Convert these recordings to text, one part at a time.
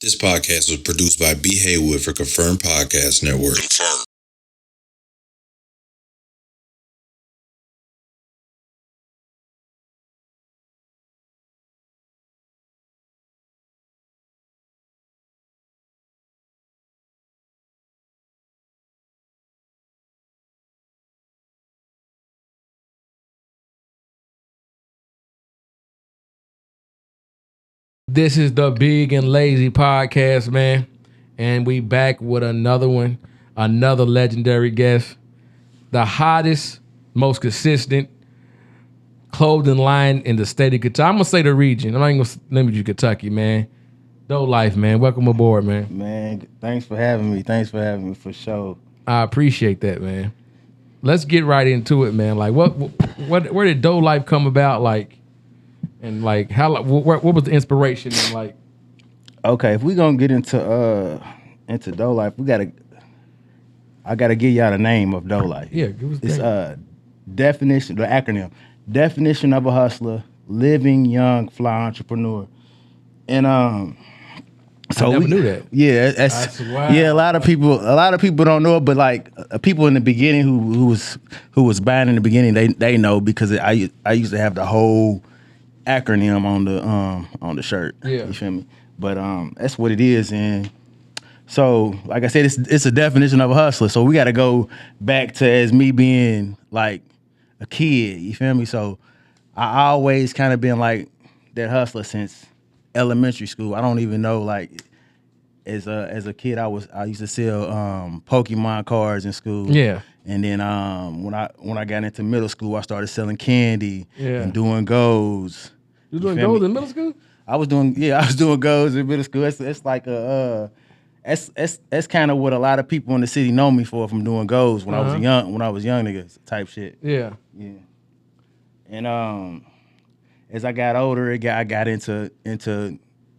This podcast was produced by B. Haywood for Confirmed Podcast Network. Confirmed. This is the Big and Lazy Podcast, man. And we back with another one, another legendary guest. The hottest, most consistent clothing line in the state of Kentucky. I'm going to say the region. I'm not even going to limit you Kentucky, man. DohLyfe, man. Welcome aboard, man. Man, thanks for having me. Thanks for having me for sure. I appreciate that, man. Let's get right into it, man. Like, where did DohLyfe come about? Like, and like, how? What was the inspiration? And like, Okay, if we gonna get into DohLyfe, I gotta give y'all the name of DohLyfe. yeah, give us It's that. definition, the acronym, definition of a hustler, living young fly entrepreneur, and so I never we knew that. Yeah, That's wild. yeah. A lot of people don't know it, but like people in the beginning who was buying in the beginning, they know because I used to have the whole acronym on the shirt. Yeah. You feel me? But that's what it is, and so like I said, it's a definition of a hustler. So we got to go back to as me being like a kid. You feel me? So I always kind of been like that hustler since elementary school. I don't even know, like, as a kid I used to sell Pokemon cards in school. Yeah. And then when I got into middle school, I started selling candy Yeah. and doing goals. You doing feel goals me? in middle school? I was doing goals in middle school. It's like that's kind of what a lot of people in the city know me for, from doing goals when I was young niggas type shit. Yeah. Yeah. And as I got older, I got into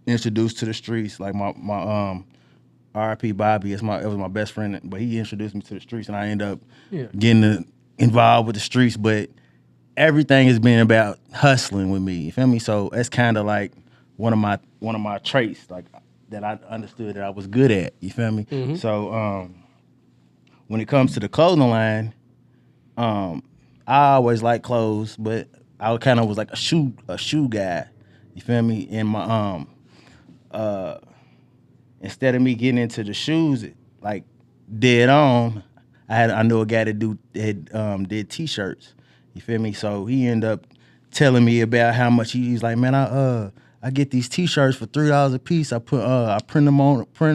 introduced to the streets. Like my RP Bobby, it was my best friend, but he introduced me to the streets, and I ended up Yeah. getting involved with the streets. But everything has been about hustling with me. You feel me? So that's kind of like one of my traits, like that I understood that I was good at. You feel me? Mm-hmm. So when it comes to the clothing line, I always liked clothes, but I kind of was like a shoe guy. You feel me? And my instead of me getting into the shoes like dead on, I knew a guy that did t-shirts. You feel me? So he ended up telling me about how much he's like, man, I get these t-shirts for $3 a piece. I print them on them for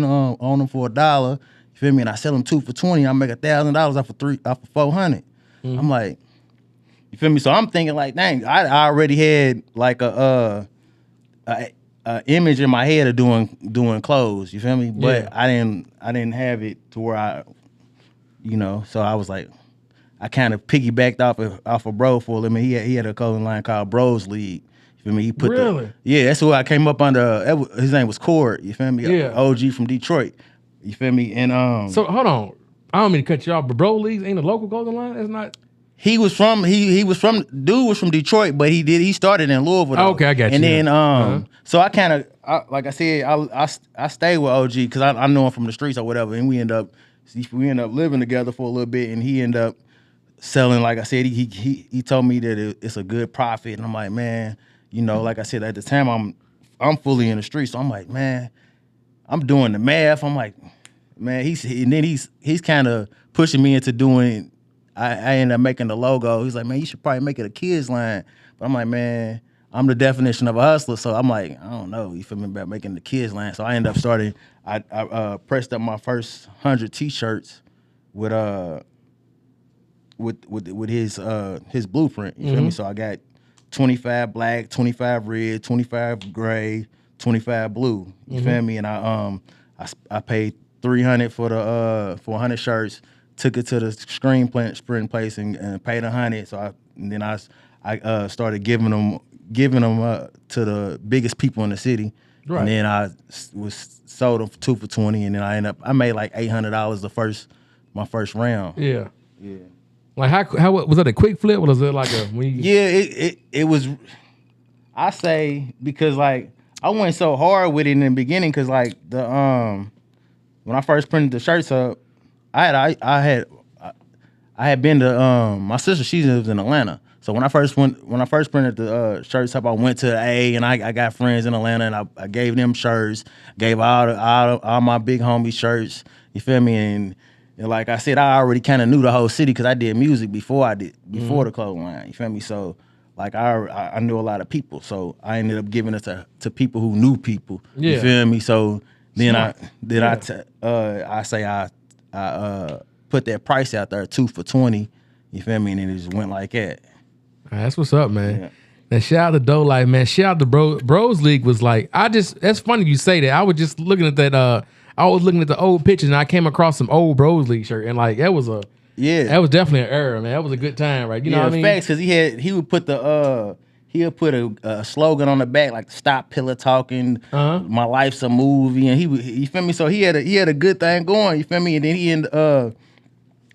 $1. You feel me? And I sell them 2 for $20. I make $1,000 off of 400. Mm-hmm. I'm like, you feel me? So I'm thinking like, dang, I already had like a image in my head of doing clothes. You feel me? But Yeah. I didn't have it to where so I was like, I kind of piggybacked off of Bro for a little bit. He had a clothing line called Bros League. You feel me? He put Really? that's who I came up under. His name was Cord. You feel me? Yeah. OG from Detroit. You feel me? And So hold on. I don't mean to cut you off, but Bro Leagues ain't a local clothing line? That's not. he was from Detroit, but he started in Louisville. Though. Okay, I got you. And then Uh-huh. so I kind of like I said, I stayed with OG because I know him from the streets or whatever, and we end up living together for a little bit, and he ended up selling. Like I said, he told me that it's a good profit, and I'm like, man, like I said, at the time I'm fully in the streets, so I'm like, man, I'm doing the math. I'm like, man, he's kind of pushing me into doing. I ended up making the logo. He's like, man, you should probably make it a kids line. But I'm like, man, I'm the definition of a hustler. So I'm like, I don't know. You feel me about making the kids line? So I ended up starting. I pressed up my first 100 T-shirts with his blueprint. You feel me? So I got 25 black, 25 red, 25 gray, 25 blue. You feel me? And I paid $300 for 100 shirts. Took it to the screen print place and paid $100. So I started giving them to the biggest people in the city. Right. And then I sold them for 2 for $20. And then I made like $800 my first round. Yeah. Yeah. Like how was that a quick flip? Or was it like a when you, Yeah, it was. I say because like I went so hard with it in the beginning because like the when I first printed the shirts up, I had been to my sister. She lives in Atlanta. So when I first printed the shirts up, I went to A, and I got friends in Atlanta, and I gave them shirts, gave all my big homies shirts. You feel me? And like I said, I already kind of knew the whole city because I did music before the clothing line. You feel me? So like I knew a lot of people, so I ended up giving it to people who knew people. You feel me? So then I put that price out there 2 for $20. You feel me? And it just went like that. That's what's up, man. Yeah. Now shout out to DohLyfe, man. Shout out to Bros League was like, that's funny you say that. I was just looking at that. I was looking at the old pictures and I came across some old Bros League shirt and like that was definitely an era, man. That was a good time, right? You know what I mean? Facts, because he would put a slogan on the back like "Stop Pillow Talking," "My Life's a Movie," and you feel me? So he had a good thing going. You feel me? And then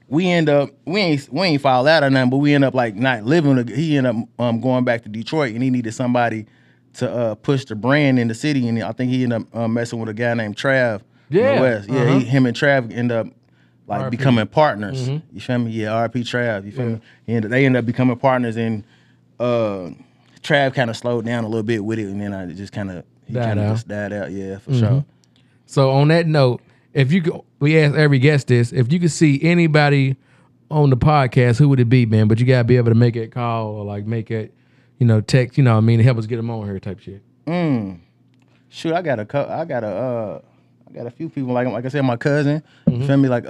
we ain't filed out or nothing, but we end up like not living. He ended up going back to Detroit, and he needed somebody to push the brand in the city. And I think he ended up messing with a guy named Trav. In the West. Yeah, him and Trav end up like RP. Becoming partners. You feel me? Yeah, RP Trav. You feel me? They end up becoming partners, and Trav kind of slowed down a little bit with it, and then I just kind of died out. Yeah, for sure. So on that note, we ask every guest this: if you could see anybody on the podcast, who would it be, man? But you gotta be able to make that call or like make it, text. You know what I mean? Help us get them on here, type shit. Shoot, I got a few people like I said, my cousin. You feel me? Like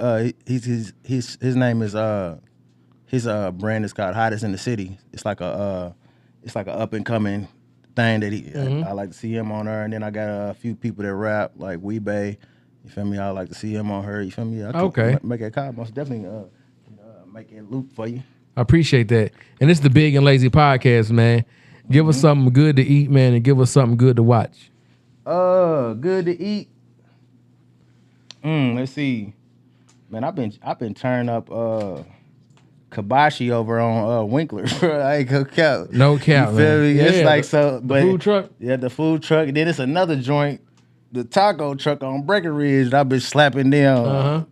his name is his brand is called Hottest in the City. It's like a up and coming thing that I like to see him on her. And then I got a few people that rap like Weebay. You feel me? I like to see him on her. You feel me? I make a call. Most definitely make it loop for you. I appreciate that. And it's the Big and Lazy Podcast, man. Give us something good to eat, man, and give us something good to watch. Good to eat. Let's see. Man, I've been turning up kibashi over on Winkler. I ain't gonna count. No count. You feel me? It's like so, but the food truck. Yeah, the food truck. And then it's another joint, the taco truck on Breckenridge. I've been slapping down.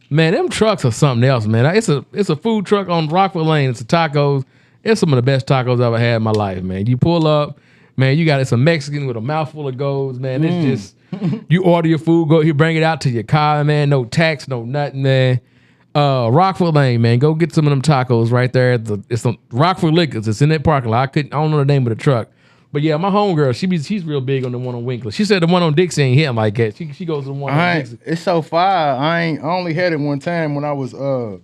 Man, them trucks are something else, man. It's a food truck on Rockford Lane. It's a tacos. It's some of the best tacos I've ever had in my life, man. You pull up, man. It's a Mexican with a mouthful of goals, man. It's just. You order your food, he bring it out to your car, man. No tax, no nothing, man. Rockford Lane, man. Go get some of them tacos right there. It's some Rockford Liquors. It's in that parking lot. I don't know the name of the truck, but yeah, my homegirl, she's real big on the one on Winkler. She said the one on Dixie ain't hit like that. She goes to the one on Dixie. It's so fire. I only had it one time when I was I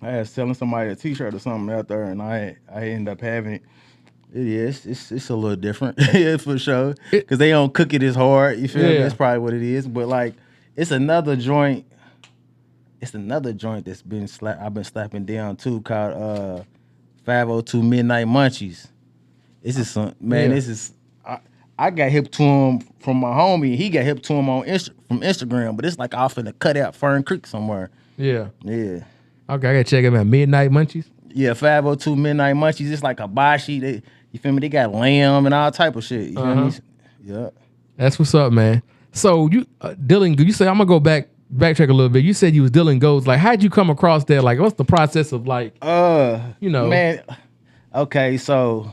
had selling somebody a T-shirt or something out there, and I ended up having it. It is. It's a little different, yeah, for sure. Because they don't cook it as hard. You feel me? That's probably what it is. But like, it's another joint. It's another joint that's I've been slapping down too, called 502 Midnight Munchies. This is some man. This is I got hip to him from my homie. He got hip to him from Instagram, but it's like off in the cutout Fern Creek somewhere. Yeah. Yeah. Okay, I gotta check it out. Midnight Munchies. Yeah, 502 Midnight Munchies. It's like a hibachi. You feel me? They got lamb and all type of shit. You feel me? Yeah. That's what's up, man. So you dealing? You say I'm gonna go backtrack a little bit. You said you was dealing goats. Like, how'd you come across that? Like, what's the process of like? Man. Okay, so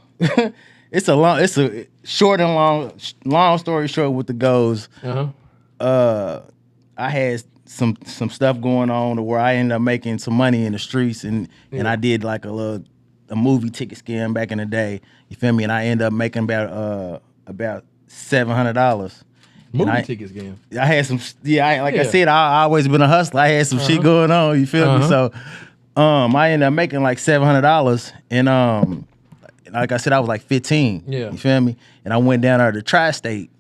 it's a short and long story short with the goals. I had some stuff going on to where I ended up making some money in the streets, and I did like a movie ticket scam back in the day. You feel me? And I ended up making about $700. Movie ticket scam. I had some. I said, I always been a hustler. I had some shit going on. You feel me? So, I ended up making like $700, and like I said, I was like 15. Yeah. You feel me? And I went down there to Tri-State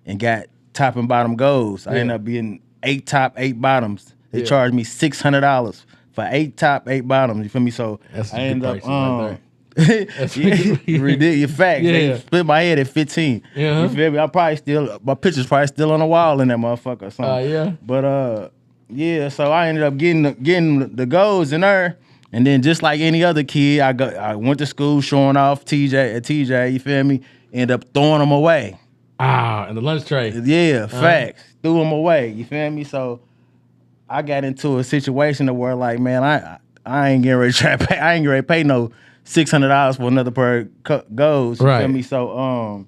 and got top and bottom goals. I ended up being 8 top, 8 bottoms. They charged me $600 for 8 top, 8 bottoms. You feel me? So that's I ended up right ridiculous facts. Yeah. They split my head at 15. You feel me? My picture's probably still on the wall in that motherfucker or something. But so I ended up getting the goals in there. And then just like any other kid, I went to school showing off TJ, you feel me? Ended up throwing them away. And the lunch tray. Yeah, facts. Threw them away. You feel me? So I got into a situation where like, man, I ain't getting ready to try to pay. I ain't getting ready to pay no $600 for another pair of goals. You feel me? So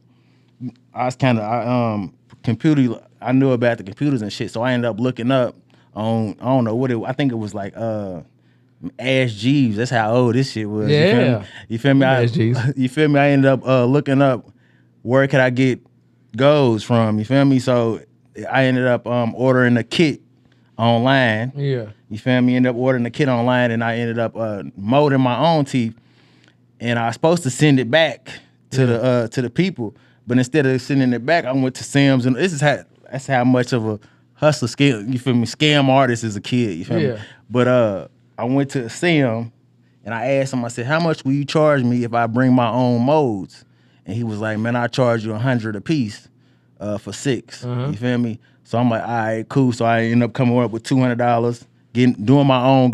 I was kind of computer. I knew about the computers and shit. So I ended up looking up on I don't know what it. I think it was like Ask Jeeves. That's how old this shit was. Yeah. You feel me? You feel me? I ended up looking up where could I get goals from. You feel me? So I ended up ordering a kit online. Yeah. You feel me? Ended up ordering the kit online, and I ended up molding my own teeth. And I was supposed to send it back to the people, but instead of sending it back, I went to Sam's, and that's how much of a hustler scam. You feel me? Scam artist as a kid. You feel me? But I went to Sam, and I asked him. I said, "How much will you charge me if I bring my own molds?" And he was like, "Man, I charge you $100 a piece for 6." You feel me? So I'm like, all right, cool. So I ended up coming up with $200, doing my own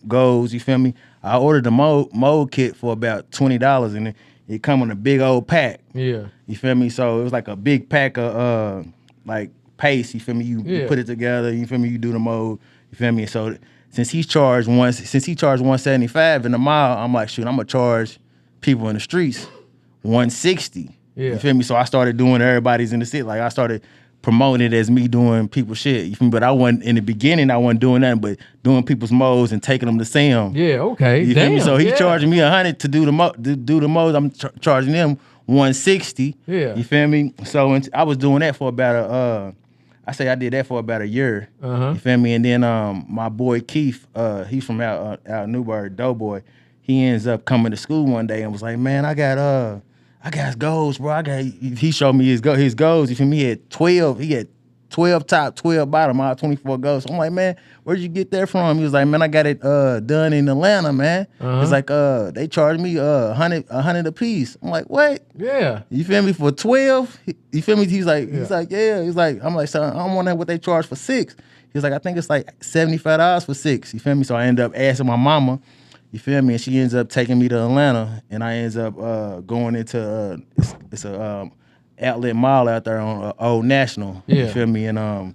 goals. You feel me? I ordered the mold kit for about $20, and it come in a big old pack. Yeah. You feel me? So it was like a big pack of like paste. You feel me? You put it together. You feel me? You do the mold. You feel me? So since he charged $175 in the mile, I'm like, shoot, I'm gonna charge people in the streets $160. Yeah. You feel me? So I started doing everybody's in the city. Like I started promoting it as me doing people's shit. You feel me? But I wasn't in the beginning. I wasn't doing nothing but doing people's molds and taking them to Sam. Yeah. Okay. You feel me? So he charging me $100 to do the molds. I'm charging them $160. Yeah. You feel me? So I was doing that for about I did that for about a year. You feel me? And then my boy Keith, he's from out Newburgh, Doughboy. He ends up coming to school one day and was like, "Man, I got goals, bro. He showed me his goals. You feel me? He had 12. He had 12 top, 12 bottom, all 24 goals. So I'm like, man, where'd you get that from? He was like, man, I got it done in Atlanta, man. It's like they charged me $100 a piece. I'm like, what? Yeah. You feel me? For 12? You feel me? He's like, yeah. He's like, I'm like, so I don't want what they charge for 6. He's like, I think it's like $75 for 6. You feel me? So I ended up asking my mama. You feel me? And she ends up taking me to Atlanta, and I ends up going into it's a outlet mall out there on Old National. Yeah. You feel me? And I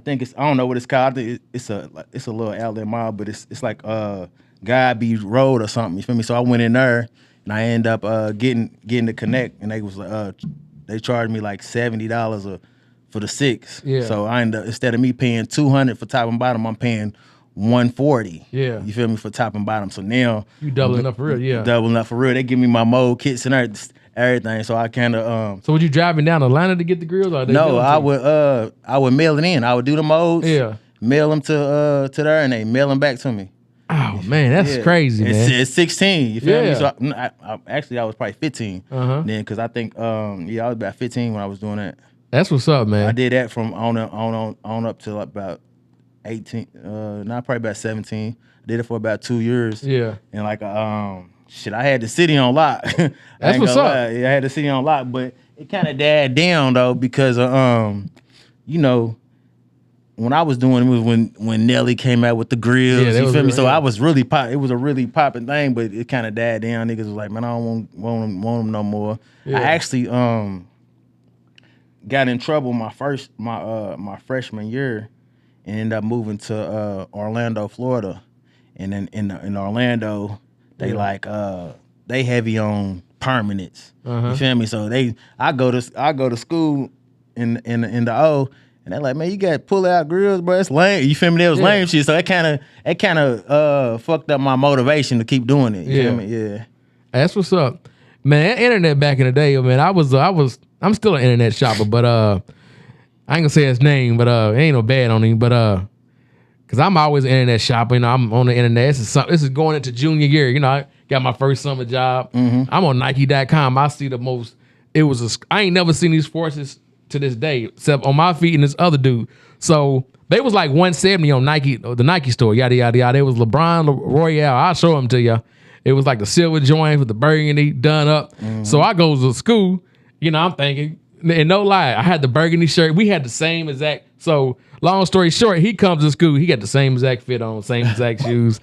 think I don't know what it's called. I think it's a little outlet mall, but it's like God Be Road or something. You feel me? So I went in there, and I end up getting the connect, and they charged me like $70 for the 6. Yeah. So I end up, instead of me paying $200 for top and bottom, I'm paying $140. Yeah. You feel me? For top and bottom. So now you doubling up for real, yeah. Doubling up for real. They give me my mold kits and everything. So I kind of So were you driving down Atlanta to get the grills? Or no, I would mail it in. I would do the molds. Yeah. Mail them to there, and they mail them back to me. Oh man, that's crazy, man. It's 16. You feel me? Yeah. So I was probably 15 then, because I think I was about 15 when I was doing that. That's what's up, man. I did that from on up to like about 18, probably about 17. Did it for about 2 years. Yeah. And like I had the city on lock. That's what's up. Yeah, I had the city on lock, but it kind of died down though because when I was doing it was when Nelly came out with the grills. Yeah, you feel me? So yeah. I was really pop. It was a really popping thing, but it kind of died down. Niggas was like, man, I don't want them no more. Yeah. I actually got in trouble my freshman year. And ended up moving to Orlando, Florida. And then in Orlando, they they heavy on permanents. You feel me? So I go to school in the O, and they're like, man, you got pull out grills, bro. It's lame. You feel me? That was lame shit. So it kind of fucked up my motivation to keep doing it. You feel me? Yeah. That's what's up, man. Internet back in the day, man. I'm still an internet shopper, but I ain't gonna say his name, but it ain't no bad on him, but cause I'm always internet shopping. I'm on the internet. This is going into junior year. You know, I got my first summer job. I'm on Nike.com. I see the most. I ain't never seen these forces to this day, except on my feet and this other dude. So they was like 170 on Nike, the Nike store. Yada yada yada. It was LeBron Royale. I'll show them to you. It was like the silver joint with the burgundy done up. So I goes to school. You know, I'm thinking. And no lie, I had the burgundy shirt. We had the same exact. So long story short, he comes to school. He got the same exact fit on, same exact shoes.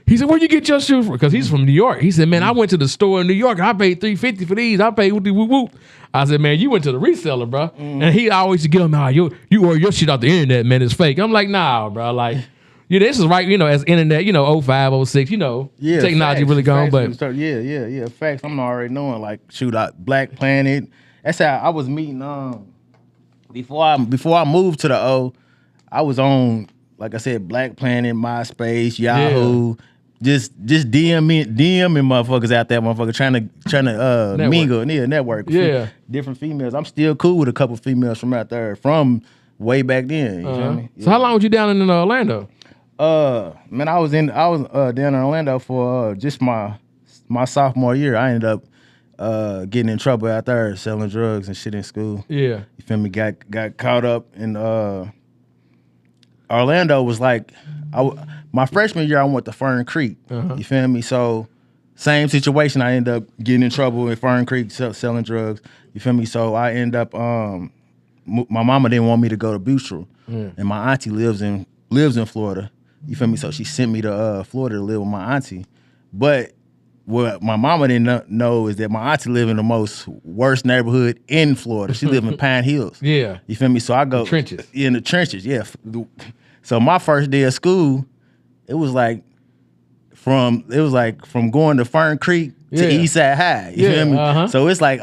He said, "Where'd you get your shoes from?" Because he's from New York. He said, "Man, I went to the store in New York. I paid $350 for these. I paid whoop whoop whoop." I said, man, you went to the reseller, bro. And he always get him, you order your shit off the internet, man. It's fake. I'm like, nah, bro. Like, this is right, as internet, 05, 06, technology facts, really gone. But facts. I'm already knowing, like, shoot, Black Planet. That's how I was meeting. Before I moved to the O, I was on, like I said, Black Planet, MySpace, Yahoo. Yeah. Just DMing motherfuckers out there, trying to mingle, network. Yeah, different females. I'm still cool with a couple females from out there from way back then. You feel me? Yeah. So how long was you down in Orlando? Man, I was down in Orlando for just my sophomore year. I ended up getting in trouble out there selling drugs and shit in school. Yeah, you feel me? Got caught up in Orlando. Was like my freshman year, I went to Fern Creek. You feel me? So same situation. I ended up getting in trouble in Fern Creek selling drugs. You feel me? So I end up my mama didn't want me to go to Butcher, and my auntie lives in Florida. You feel me? So she sent me to Florida to live with my auntie. But what my mama didn't know is that my auntie lived in the most worst neighborhood in Florida. She lived in Pine Hills. Yeah. You feel me? So I go trenches. In the trenches, yeah. So my first day of school, it was like from going to Fern Creek to Eastside High. You feel me? So it's like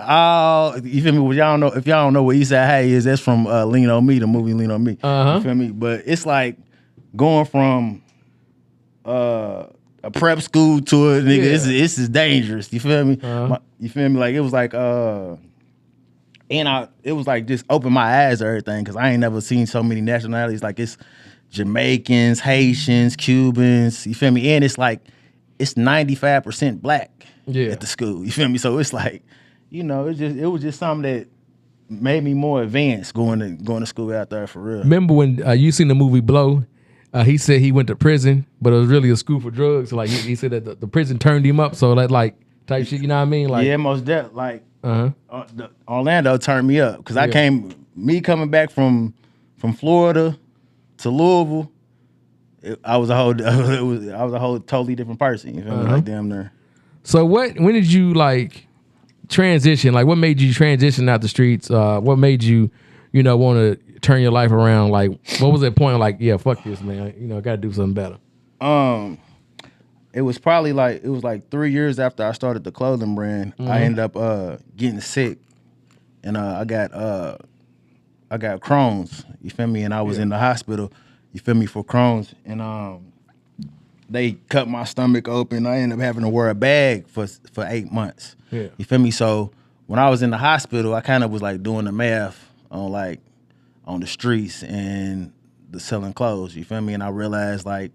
you feel me? Well, y'all know, if y'all don't know what Eastside High is, that's from Lean on Me, the movie Lean on Me. You feel me? But it's like going from a prep school to a nigga. This is dangerous. You feel me? You feel me? Like it was like it was like just opened my eyes to everything, because I ain't never seen so many nationalities. Like it's Jamaicans, Haitians, Cubans, you feel me? And it's like it's 95% black at the school. You feel me? So it's like, it was just something that made me more advanced going to school out there for real. Remember when you seen the movie Blow? He said he went to prison, but it was really a school for drugs. Like he said that the prison turned him up, so that like type shit. You know what I mean? Like most definitely. Like Orlando turned me up, because I coming back from Florida to Louisville. I was a whole totally different person. You feel me? Like damn near. So when did you like transition? Like what made you transition out the streets? What made you, want to turn your life around? Like what was that point? Like, yeah, fuck this, man. I got to do something better. It was probably like 3 years after I started the clothing brand. I ended up getting sick, and I got Crohn's. You feel me? And I was in the hospital. You feel me, for Crohn's, and they cut my stomach open. I ended up having to wear a bag for 8 months. Yeah. You feel me? So when I was in the hospital, I kind of was like doing the math on the streets and the selling clothes. You feel me? And I realized, like,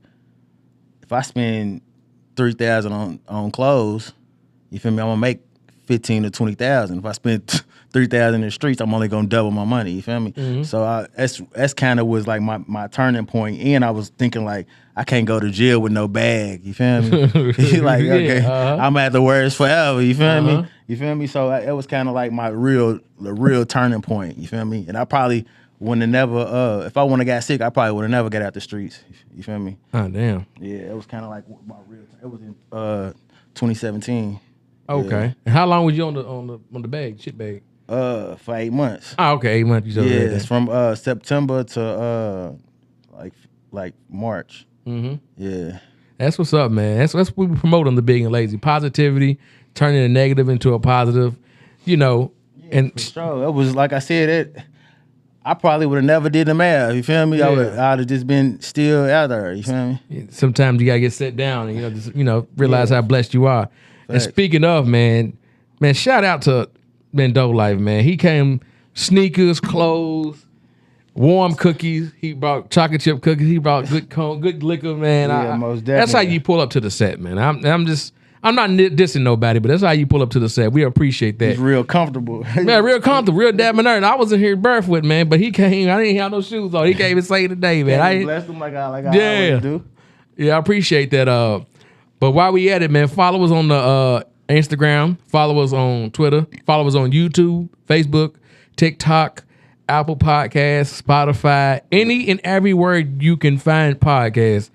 if I spend $3,000 on clothes, you feel me, I'm gonna make $15,000 to $20,000. If I spend $3,000 in the streets, I'm only gonna double my money. You feel me? So that's kind of was like my turning point. And I was thinking, like, I can't go to jail with no bag. You feel me? Like, okay, I'm gonna have to wear this forever. You feel me? You feel me? So it was kind of like the real turning point. You feel me? And I probably wouldn't have never, if I wouldn't have got sick, I probably would have never got out the streets. You feel me? Oh, damn. Yeah, it was kind of like my real. It was in 2017. Okay. Yeah. And how long was you on the bag, shit bag? For 8 months. Oh, okay, 8 months. It's from September to like March. Yeah. That's what's up, man. That's what we promote on the Big and Lazy. Positivity, turning a negative into a positive, and for sure. It was like I said, I probably would have never did the math. You feel me? Yeah. I'd have just been still out there. You feel me? Sometimes you gotta get set down and just realize how blessed you are. Facts. And speaking of, man, shout out to DohLyfe, man. He came sneakers, clothes, warm cookies. He brought chocolate chip cookies. He brought good liquor, man. Yeah, most definitely. That's how you pull up to the set, man. I'm not dissing nobody, but that's how you pull up to the set. We appreciate that. He's real comfortable. Man, real comfortable, real dab and nerd. I was in here barefoot, man, but he came. I didn't have no shoes on. He came and say today, man. I blessed him like I always do. Yeah, I appreciate that. But while we at it, man, follow us on the Instagram, follow us on Twitter, follow us on YouTube, Facebook, TikTok, Apple Podcasts, Spotify, any and everywhere you can find podcasts.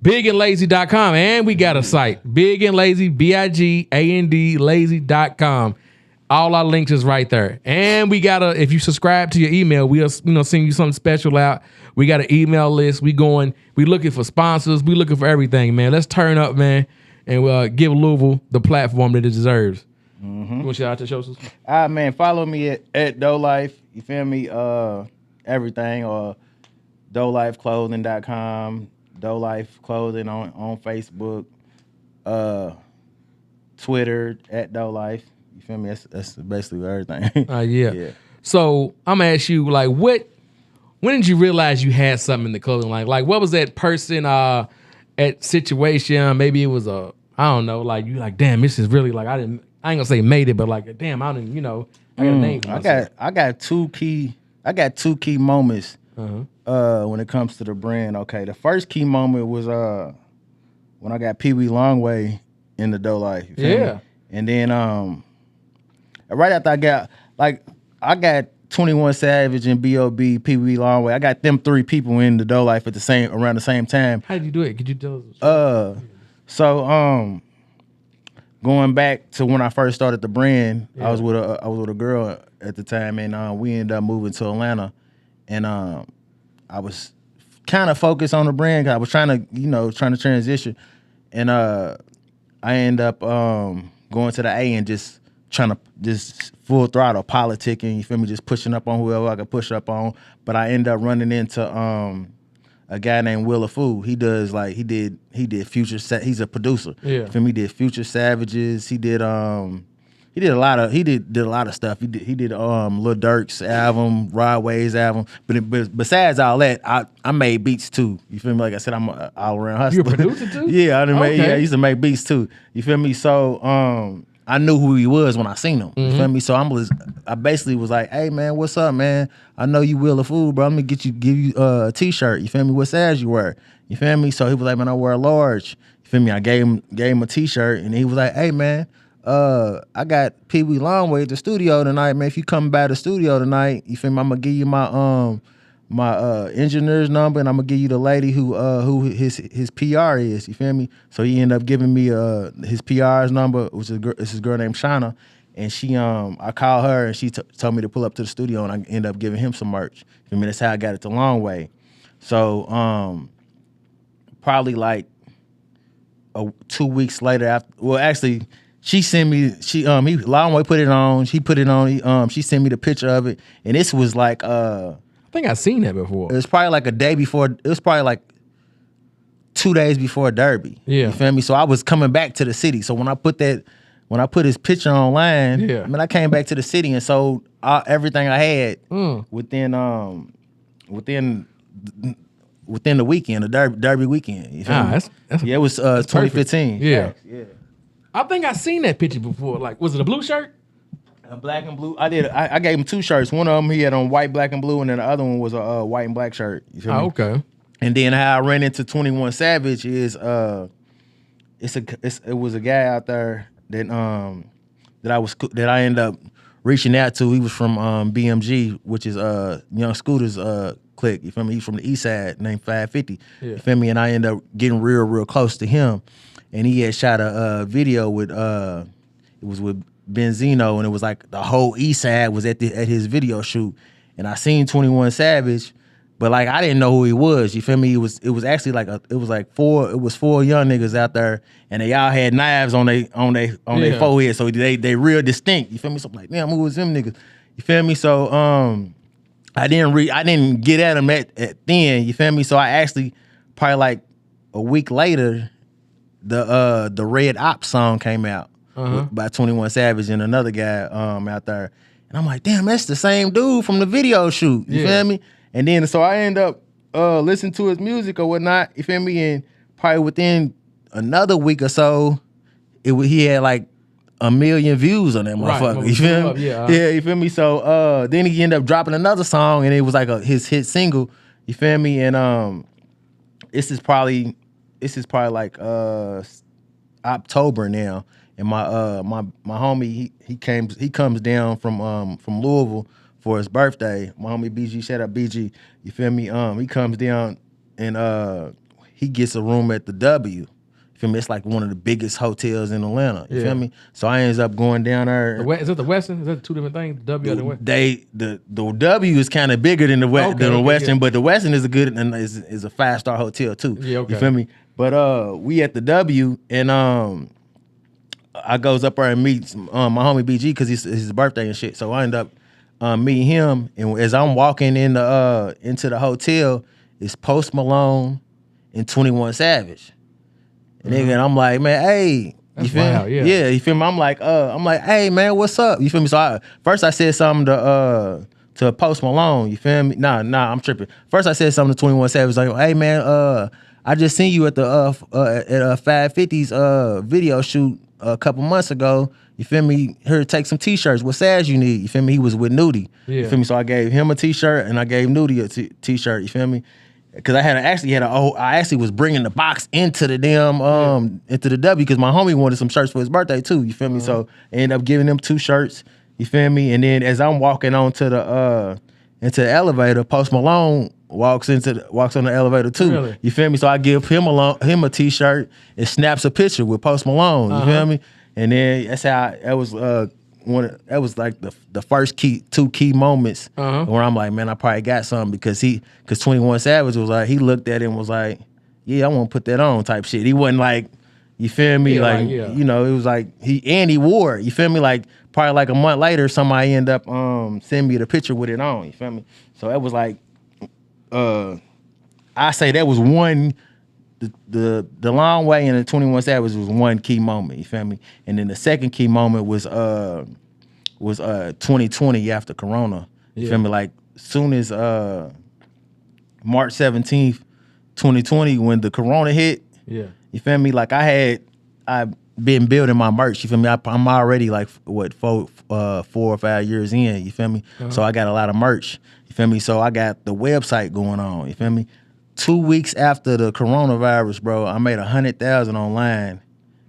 BigandLazy.com, and we got a site, Big and Lazy, BIGAND, lazy.com. All our links is right there. And we got if you subscribe to your email, we'll send you something special out. We got an email list. We looking for sponsors. We looking for everything, man. Let's turn up, man, and we'll give Louisville the platform that it deserves. Mm-hmm. You want to shout out to shows? Man, follow me at DohLyfe. You feel me? Everything or DohLyfeClothing.com, DohLyfe Clothing on Facebook, Twitter at DohLyfe. You feel me? That's basically everything. Yeah. So I'm gonna ask you, like, when did you realize you had something in the clothing line? Like, what was that person at situation? Maybe it was I don't know, like you like, damn, this is really like I ain't gonna say made it, but like, damn, I didn't, I got a name for myself. I got two key moments when it comes to the brand. Okay, the first key moment was when I got Pee Wee Longway in the DohLyfe. Yeah. Me? And then right after I got 21 Savage and B.O.B., Pee Wee Longway. I got them three people in the DohLyfe around the same time. How did you do it? Could you tell us? So going back to when I first started the brand, I was with a girl at the time, and we ended up moving to Atlanta, and I was kind of focused on the brand because I was trying to transition, and I ended up going to the A and just trying to just full throttle politicking, you feel me, just pushing up on whoever I could push up on. But I ended up running into a guy named Willa Fu. He does he did Future. He's a producer. Yeah. You feel me? He did Future Savages. He did a lot of stuff. He did Lil Durk's album, Rod Wave's album. But besides all that, I made beats too. You feel me? Like I said, I'm an all around hustler. You a producer too? Yeah, I used to make beats too. You feel me? So I knew who he was when I seen him. You feel me? So I basically was like, hey man, what's up, man? I know you Will of Food, bro. I'm gonna give you a t-shirt. You feel me? What size you wear? You feel me? So he was like, man, I wear a large. You feel me? I gave him a t-shirt, and he was like, hey man, I got Pee Wee Longway at the studio tonight, man. If you come by the studio tonight, you feel me? I'm gonna give you my engineer's number, and I'm gonna give you the lady who his PR is. You feel me? So he ended up giving me his PR's number, which is this girl named Shauna, and she I called her, and she told me to pull up to the studio, and I ended up giving him some merch. You feel me? That's how I got it the long way. So probably like 2 weeks later after, well actually. She sent me. Longway put it on. She put it on. She sent me the picture of it, and this was like. I think I've seen that before. It was probably like a day before. It was probably like 2 days before Derby. Yeah, you feel me? So I was coming back to the city. So when I put his picture online, I came back to the city and sold everything I had within the weekend, the Derby weekend. You feel me? That's it was 2015. Yeah. I think I seen that picture before. Like, was it a blue shirt? A black and blue. I gave him two shirts. One of them he had on white, black, and blue, and then the other one was a white and black shirt. You feel me? Okay. And then how I ran into 21 Savage is it was a guy out there that I ended up reaching out to. He was from BMG, which is Young Scooter's clique. You feel me? He's from the East Side, named 550. Yeah. You feel me? And I ended up getting real close to him. And he had shot a video with it was with Benzino, and it was like the whole East Side was at his video shoot. And I seen 21 Savage, but like I didn't know who he was. You feel me? It was actually like four young niggas out there, and they all had knives on their forehead, so they real distinct. You feel me? So I'm like, damn, who was them niggas? You feel me? So I didn't get at him at then. You feel me? So I actually probably like a week later. The Red Ops song came out by 21 Savage and another guy out there. And I'm like, damn, that's the same dude from the video shoot. You feel me? And then so I end up listening to his music or whatnot, you feel me? And probably within another week or so, he had like 1 million views on that motherfucker. Right, you feel me? Yeah, you feel me? So then he ended up dropping another song, and it was like his hit single. You feel me? And this is probably like October now, and my homie he comes down from Louisville for his birthday. My homie BG, shout out BG. You feel me? He comes down and he gets a room at the W. You feel me? It's like one of the biggest hotels in Atlanta. You feel me? So I ended up going down there. Is that the Westin? Is that two different things? The W or the Westin? The W is kind of bigger than the Westin, but the Westin is a good and is a 5-star hotel too. Yeah, okay. You feel me? But we at the W and I goes up there and meets my homie BG because it's his birthday and shit. So I end up meeting him, and as I'm walking into the hotel, it's Post Malone and 21 Savage. And nigga, and I'm like, man, hey, you feel me? Yeah, you feel me? I'm like, hey man, what's up? You feel me? So first I said something to Post Malone. You feel me? Nah, I'm tripping. First I said something to 21 Savage, like, hey man, I just seen you at the at 550's video shoot a couple months ago. You feel me? Here to take some t-shirts. What size you need? You feel me? He was with Nudie. Yeah. You feel me? So I gave him a t-shirt and I gave Nudie a t-shirt. You feel me? Because I actually was bringing the box into the damn into the W because my homie wanted some shirts for his birthday too. You feel me? So I ended up giving him 2 shirts. You feel me? And then as I'm walking onto the into the elevator, Post Malone walks on the elevator too. Really? You feel me? So I give him a t-shirt and snaps a picture with Post Malone. You feel me? And then that's how that was like the first 2 key moments where I'm like, man, I probably got something because 21 Savage was like, he looked at it and was like, yeah, I want to put that on type shit. He wasn't like, you feel me? You know, it was like he wore it. You feel me? Like probably like a month later, somebody ended up sending me the picture with it on. You feel me? So that was like, I say that was one. The Long Way and the 21 Savage was one key moment, you feel me? And then the second key moment was 2020 after Corona. You feel me? Like soon as March 17th, 2020, when the Corona hit, you feel me? Like I've been building my merch, you feel me? I'm already like 4 or 5 years in, you feel me? So I got a lot of merch, you feel me? So I got the website going on, you feel me? 2 weeks after the coronavirus, bro, I made 100,000 online,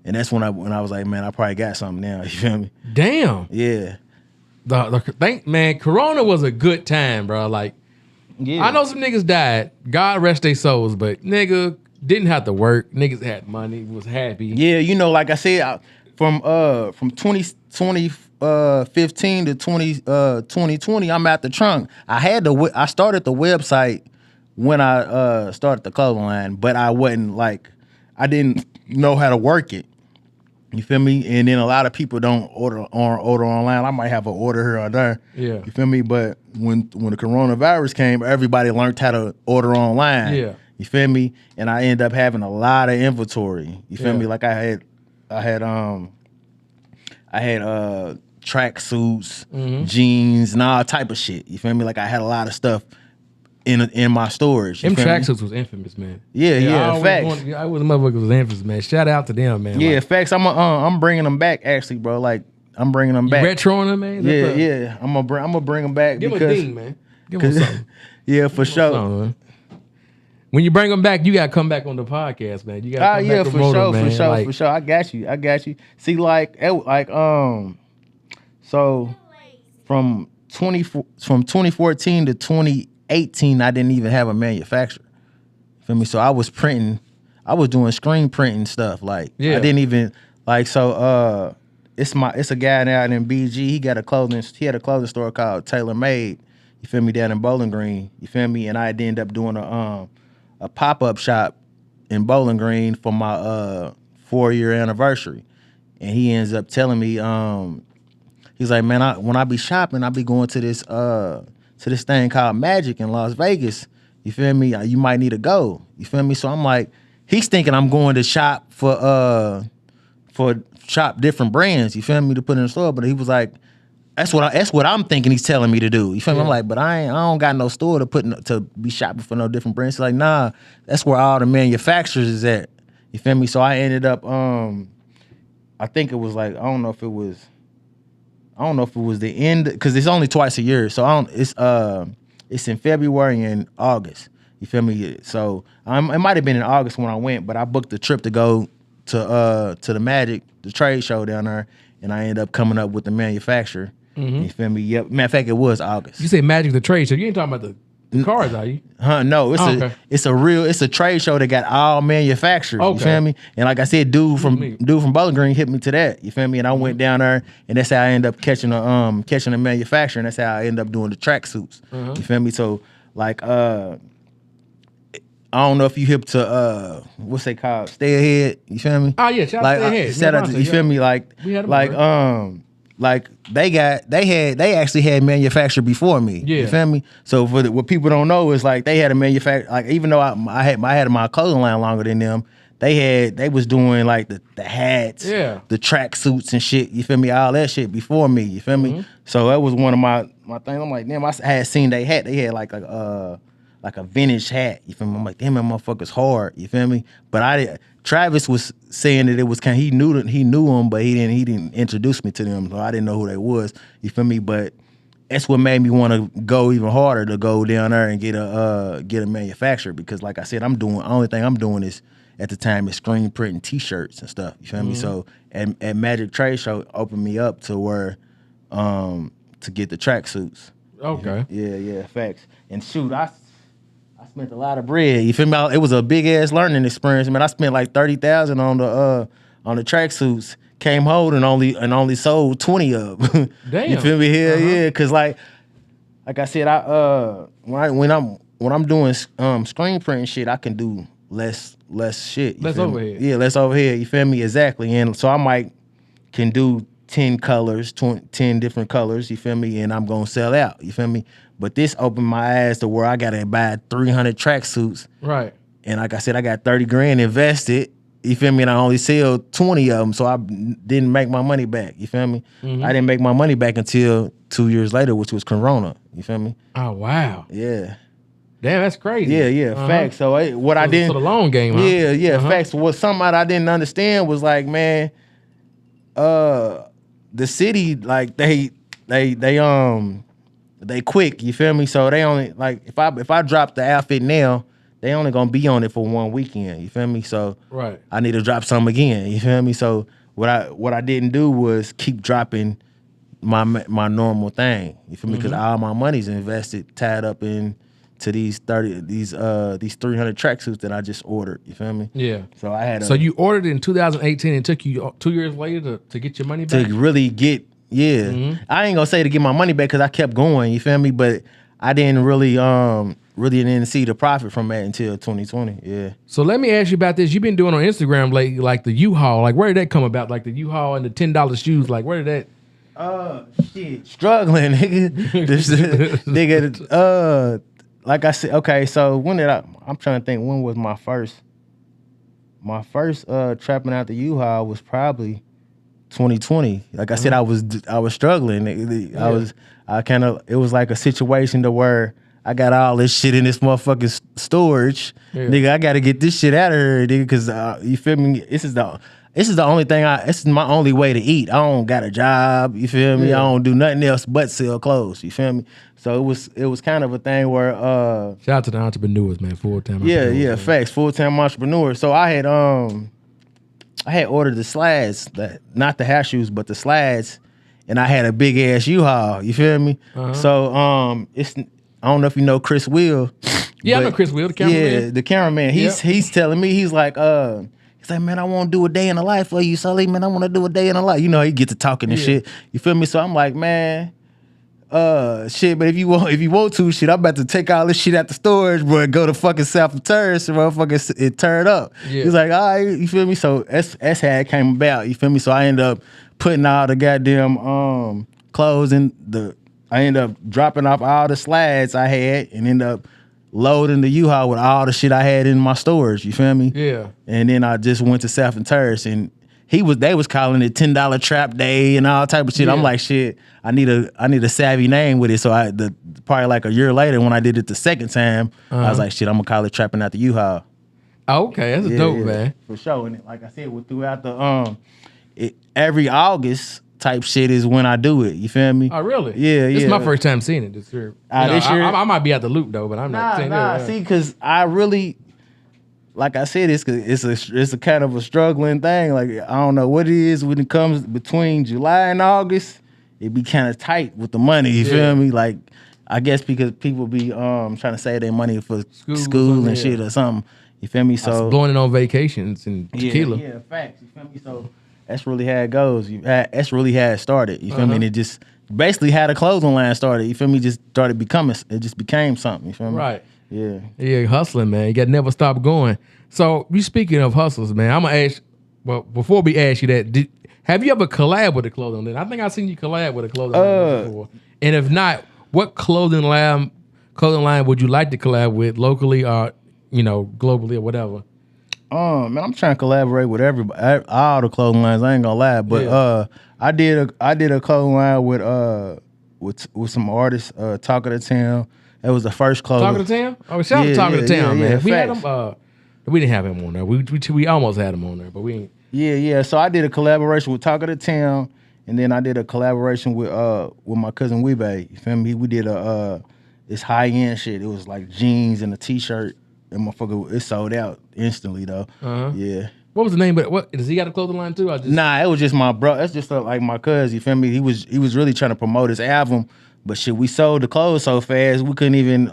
and that's when I was like, man, I probably got something now. You feel me? Damn. Yeah. Man, Corona was a good time, bro. Like, I know some niggas died. God rest their souls, but nigga didn't have to work. Niggas had money, was happy. Yeah, you know, like I said, from 2015 to 2020, I'm at the trunk. I started the website when I started the clothing line, but I didn't know how to work it. You feel me? And then a lot of people don't order online. I might have an order here or there. Yeah. You feel me? But when the coronavirus came, everybody learned how to order online. Yeah. You feel me? And I ended up having a lot of inventory. You feel me? Like I had track suits, jeans, and all type of shit. You feel me? Like I had a lot of stuff in my storage. Them tracksuits was infamous, man. Yeah, facts. I was a motherfucker was infamous, man. Shout out to them, man. Yeah, like, facts. I'm bringing them back actually, bro. Like I'm bringing them back. Retroing them, man. Yeah. I'm gonna bring them back. Give them a ding, man. Give them something. Yeah, for sure. When you bring them back, you gotta come back on the podcast, man. You gotta come back for sure. I got you. See, so from 2014 to 2018, I didn't even have a manufacturer. You feel me? So I was doing screen printing stuff. Like I didn't even it's a guy now in BG. He had a clothing store called Tailor Made. You feel me? Down in Bowling Green. You feel me? And I ended up doing a pop-up shop in Bowling Green for my 4-year anniversary. And he ends up telling me, he's like, man, when I be shopping, I be going to this thing called Magic in Las Vegas. You feel me? You might need to go. You feel me? So I'm like, he's thinking I'm going to shop for shop different brands. You feel me? To put in the store. But he was like, that's what I'm thinking he's telling me to do. You feel me? I'm like, but I don't got no store to be shopping for no different brands. He's like, nah, that's where all the manufacturers is at. You feel me? So I ended up, I think it was like, I don't know if it was the end, because it's only twice a year. So it's in February and August. You feel me? So it might have been in August when I went, but I booked the trip to go to the Magic, the trade show down there, and I ended up coming up with the manufacturer. You feel me? Yep. Matter of fact, it was August. You say Magic, the trade show. You ain't talking about cars, are you? No, it's a trade show that got all manufacturers. Okay. You feel me? And like I said, dude from Bowling Green hit me to that. You feel me? And I went down there, and that's how I ended up catching a manufacturer, and that's how I ended up doing the tracksuits. You feel me? So like I don't know if you hip to what's they called? Stay Ahead. You feel me? Oh yeah, shout out Stay Ahead. Shout out to, you feel me? Like they actually had manufactured before me. Yeah. You feel me? So for what people don't know is like they had a manufacturer. Like even though I had my clothing line longer than them, they was doing like the hats, the track suits and shit. You feel me? All that shit before me. You feel me? So that was one of my things. I'm like, damn, I had seen they hat. They had like a vintage hat. You feel me? I'm like, damn, that motherfucker's hard. You feel me? But Travis was saying that it was he knew them, but he didn't introduce me to them, so I didn't know who they was. You feel me? But that's what made me want to go even harder to go down there and get a manufacturer, because like I said, only thing I'm doing is at the time is screen printing T-shirts and stuff. You feel me? So at Magic Trade Show opened me up to where to get the tracksuits. Okay. Yeah, facts. And shoot, I spent a lot of bread. You feel me? It was a big ass learning experience, man. I spent like $30,000 on the tracksuits. Came home and only sold 20 of them. Damn. You feel me? Yeah. Cause like I said, when I'm doing screen printing shit, I can do less shit. Less overhead. Yeah, less overhead. You feel me? Exactly. And so I can do 10 colors, 10 different colors. You feel me? And I'm gonna sell out. You feel me? But this opened my eyes to where I gotta buy 300 tracksuits. Right. And like I said, I got 30 grand invested. You feel me? And I only sell 20 of them, so I didn't make my money back. You feel me? I didn't make my money back until 2 years later, which was Corona. You feel me? Oh wow. Yeah. Damn, that's crazy. Yeah. Facts. So I didn't. So the long game. Huh? Yeah. Facts. What something I didn't understand was like, man, the city, like they quick, you feel me? So they only, like, if I drop the outfit now, they only gonna be on it for one weekend, you feel me? So right. I need to drop some again, you feel me? So what I didn't do was keep dropping my normal thing, you feel me? Because all my money's invested, tied up into these 300 tracksuits that I just ordered, you feel me? Yeah. So I had So you ordered it in 2018 and it took you 2 years later to get your money back? To really get. Yeah, I ain't gonna say to get my money back because I kept going. You feel me? But I didn't really didn't see the profit from that until 2020. Yeah. So let me ask you about this. You've been doing on Instagram lately, like the U-Haul. Like where did that come about? Like the U-Haul and the $10 shoes. Like where did that? Shit, struggling, nigga. Nigga. Like I said, okay. So when did I'm trying to think. When was my first trapping out the U-Haul was probably 2020. Like I said, I was struggling. It was like a situation to where I got all this shit in this motherfucking storage. Yeah. Nigga, I got to get this shit out of here, nigga, because you feel me? This is the only thing this is my only way to eat. I don't got a job, you feel me? Yeah. I don't do nothing else but sell clothes, you feel me? So it was kind of a thing where shout out to the entrepreneurs, man, full-time entrepreneurs. Yeah, facts, full-time entrepreneurs. So I had ordered the slides, not the house shoes, but the slides, and I had a big ass U-Haul. You feel me? So I don't know if you know Chris Will. Yeah, I know Chris Will, the cameraman. Yeah, the cameraman. He's telling me, he's like, man, I want to do a day in the life for you, Sully. Man, I want to do a day in the life. You know, he get to talking and shit. You feel me? So I'm like, man, shit. But if you want to, shit, I'm about to take all this shit out the storage, bro, and go to fucking South of Terrace and motherfucking it turn up. Yeah. He's like, all right, you feel me? So that's how it came about. You feel me? So I ended up putting all the goddamn clothes in I ended up dropping off all the slides I had and ended up loading the U-Haul with all the shit I had in my storage. You feel me? Yeah. And then I just went to South and Terrace, and they was calling it $10 trap day and all type of shit. Yeah. I'm like, shit, I need a savvy name with it. So probably like a year later when I did it the second time, I was like, shit, I'm gonna call it Trapping Out the U-Haul. Okay, that's dope, man. For sure. And like I said, throughout the every August type shit is when I do it. You feel me? Oh, really? Yeah. This is my first time seeing it this year. This year? I might be at the loop though, but I'm not saying that. See, because I really, like I said, it's a kind of a struggling thing. Like I don't know what it is when it comes between July and August. It be kind of tight with the money. You feel me? Like I guess because people be trying to save their money for School school or and shit or something. You feel me? So blowing it on vacations and tequila. Yeah, facts. You feel me? So that's really how it goes. That's really how it started. You feel me? And it just basically how the clothing line started. You feel me? Just started becoming. It just became something. You feel me? Right. Yeah. Hustling, man. You got to never stop going. So, you speaking of hustlers, man, I'm going to ask, well, before we ask you that, have you ever collabed with a clothing line? I think I've seen you collab with a clothing line before. And if not, what clothing line would you like to collab with locally or, globally or whatever? Man, I'm trying to collaborate with everybody, all the clothing lines. I ain't gonna lie, but I did a clothing line with some artists. Talk of the Town. That was the first clothing. Talk of the Town? Oh, shout out to Talk of the Town, man. Yeah, we had him. We didn't have him on there. We almost had him on there, but we ain't. Yeah. So I did a collaboration with Talk of the Town, and then I did a collaboration with my cousin Weebay. You feel me? We did this high end shit. It was like jeans and a t-shirt. And motherfucker, it sold out instantly though. Yeah. What was the name of it? What does he got a clothing line too? Nah, it was just my bro. That's just like my cousin. You feel me? He was really trying to promote his album, but shit, we sold the clothes so fast we couldn't even.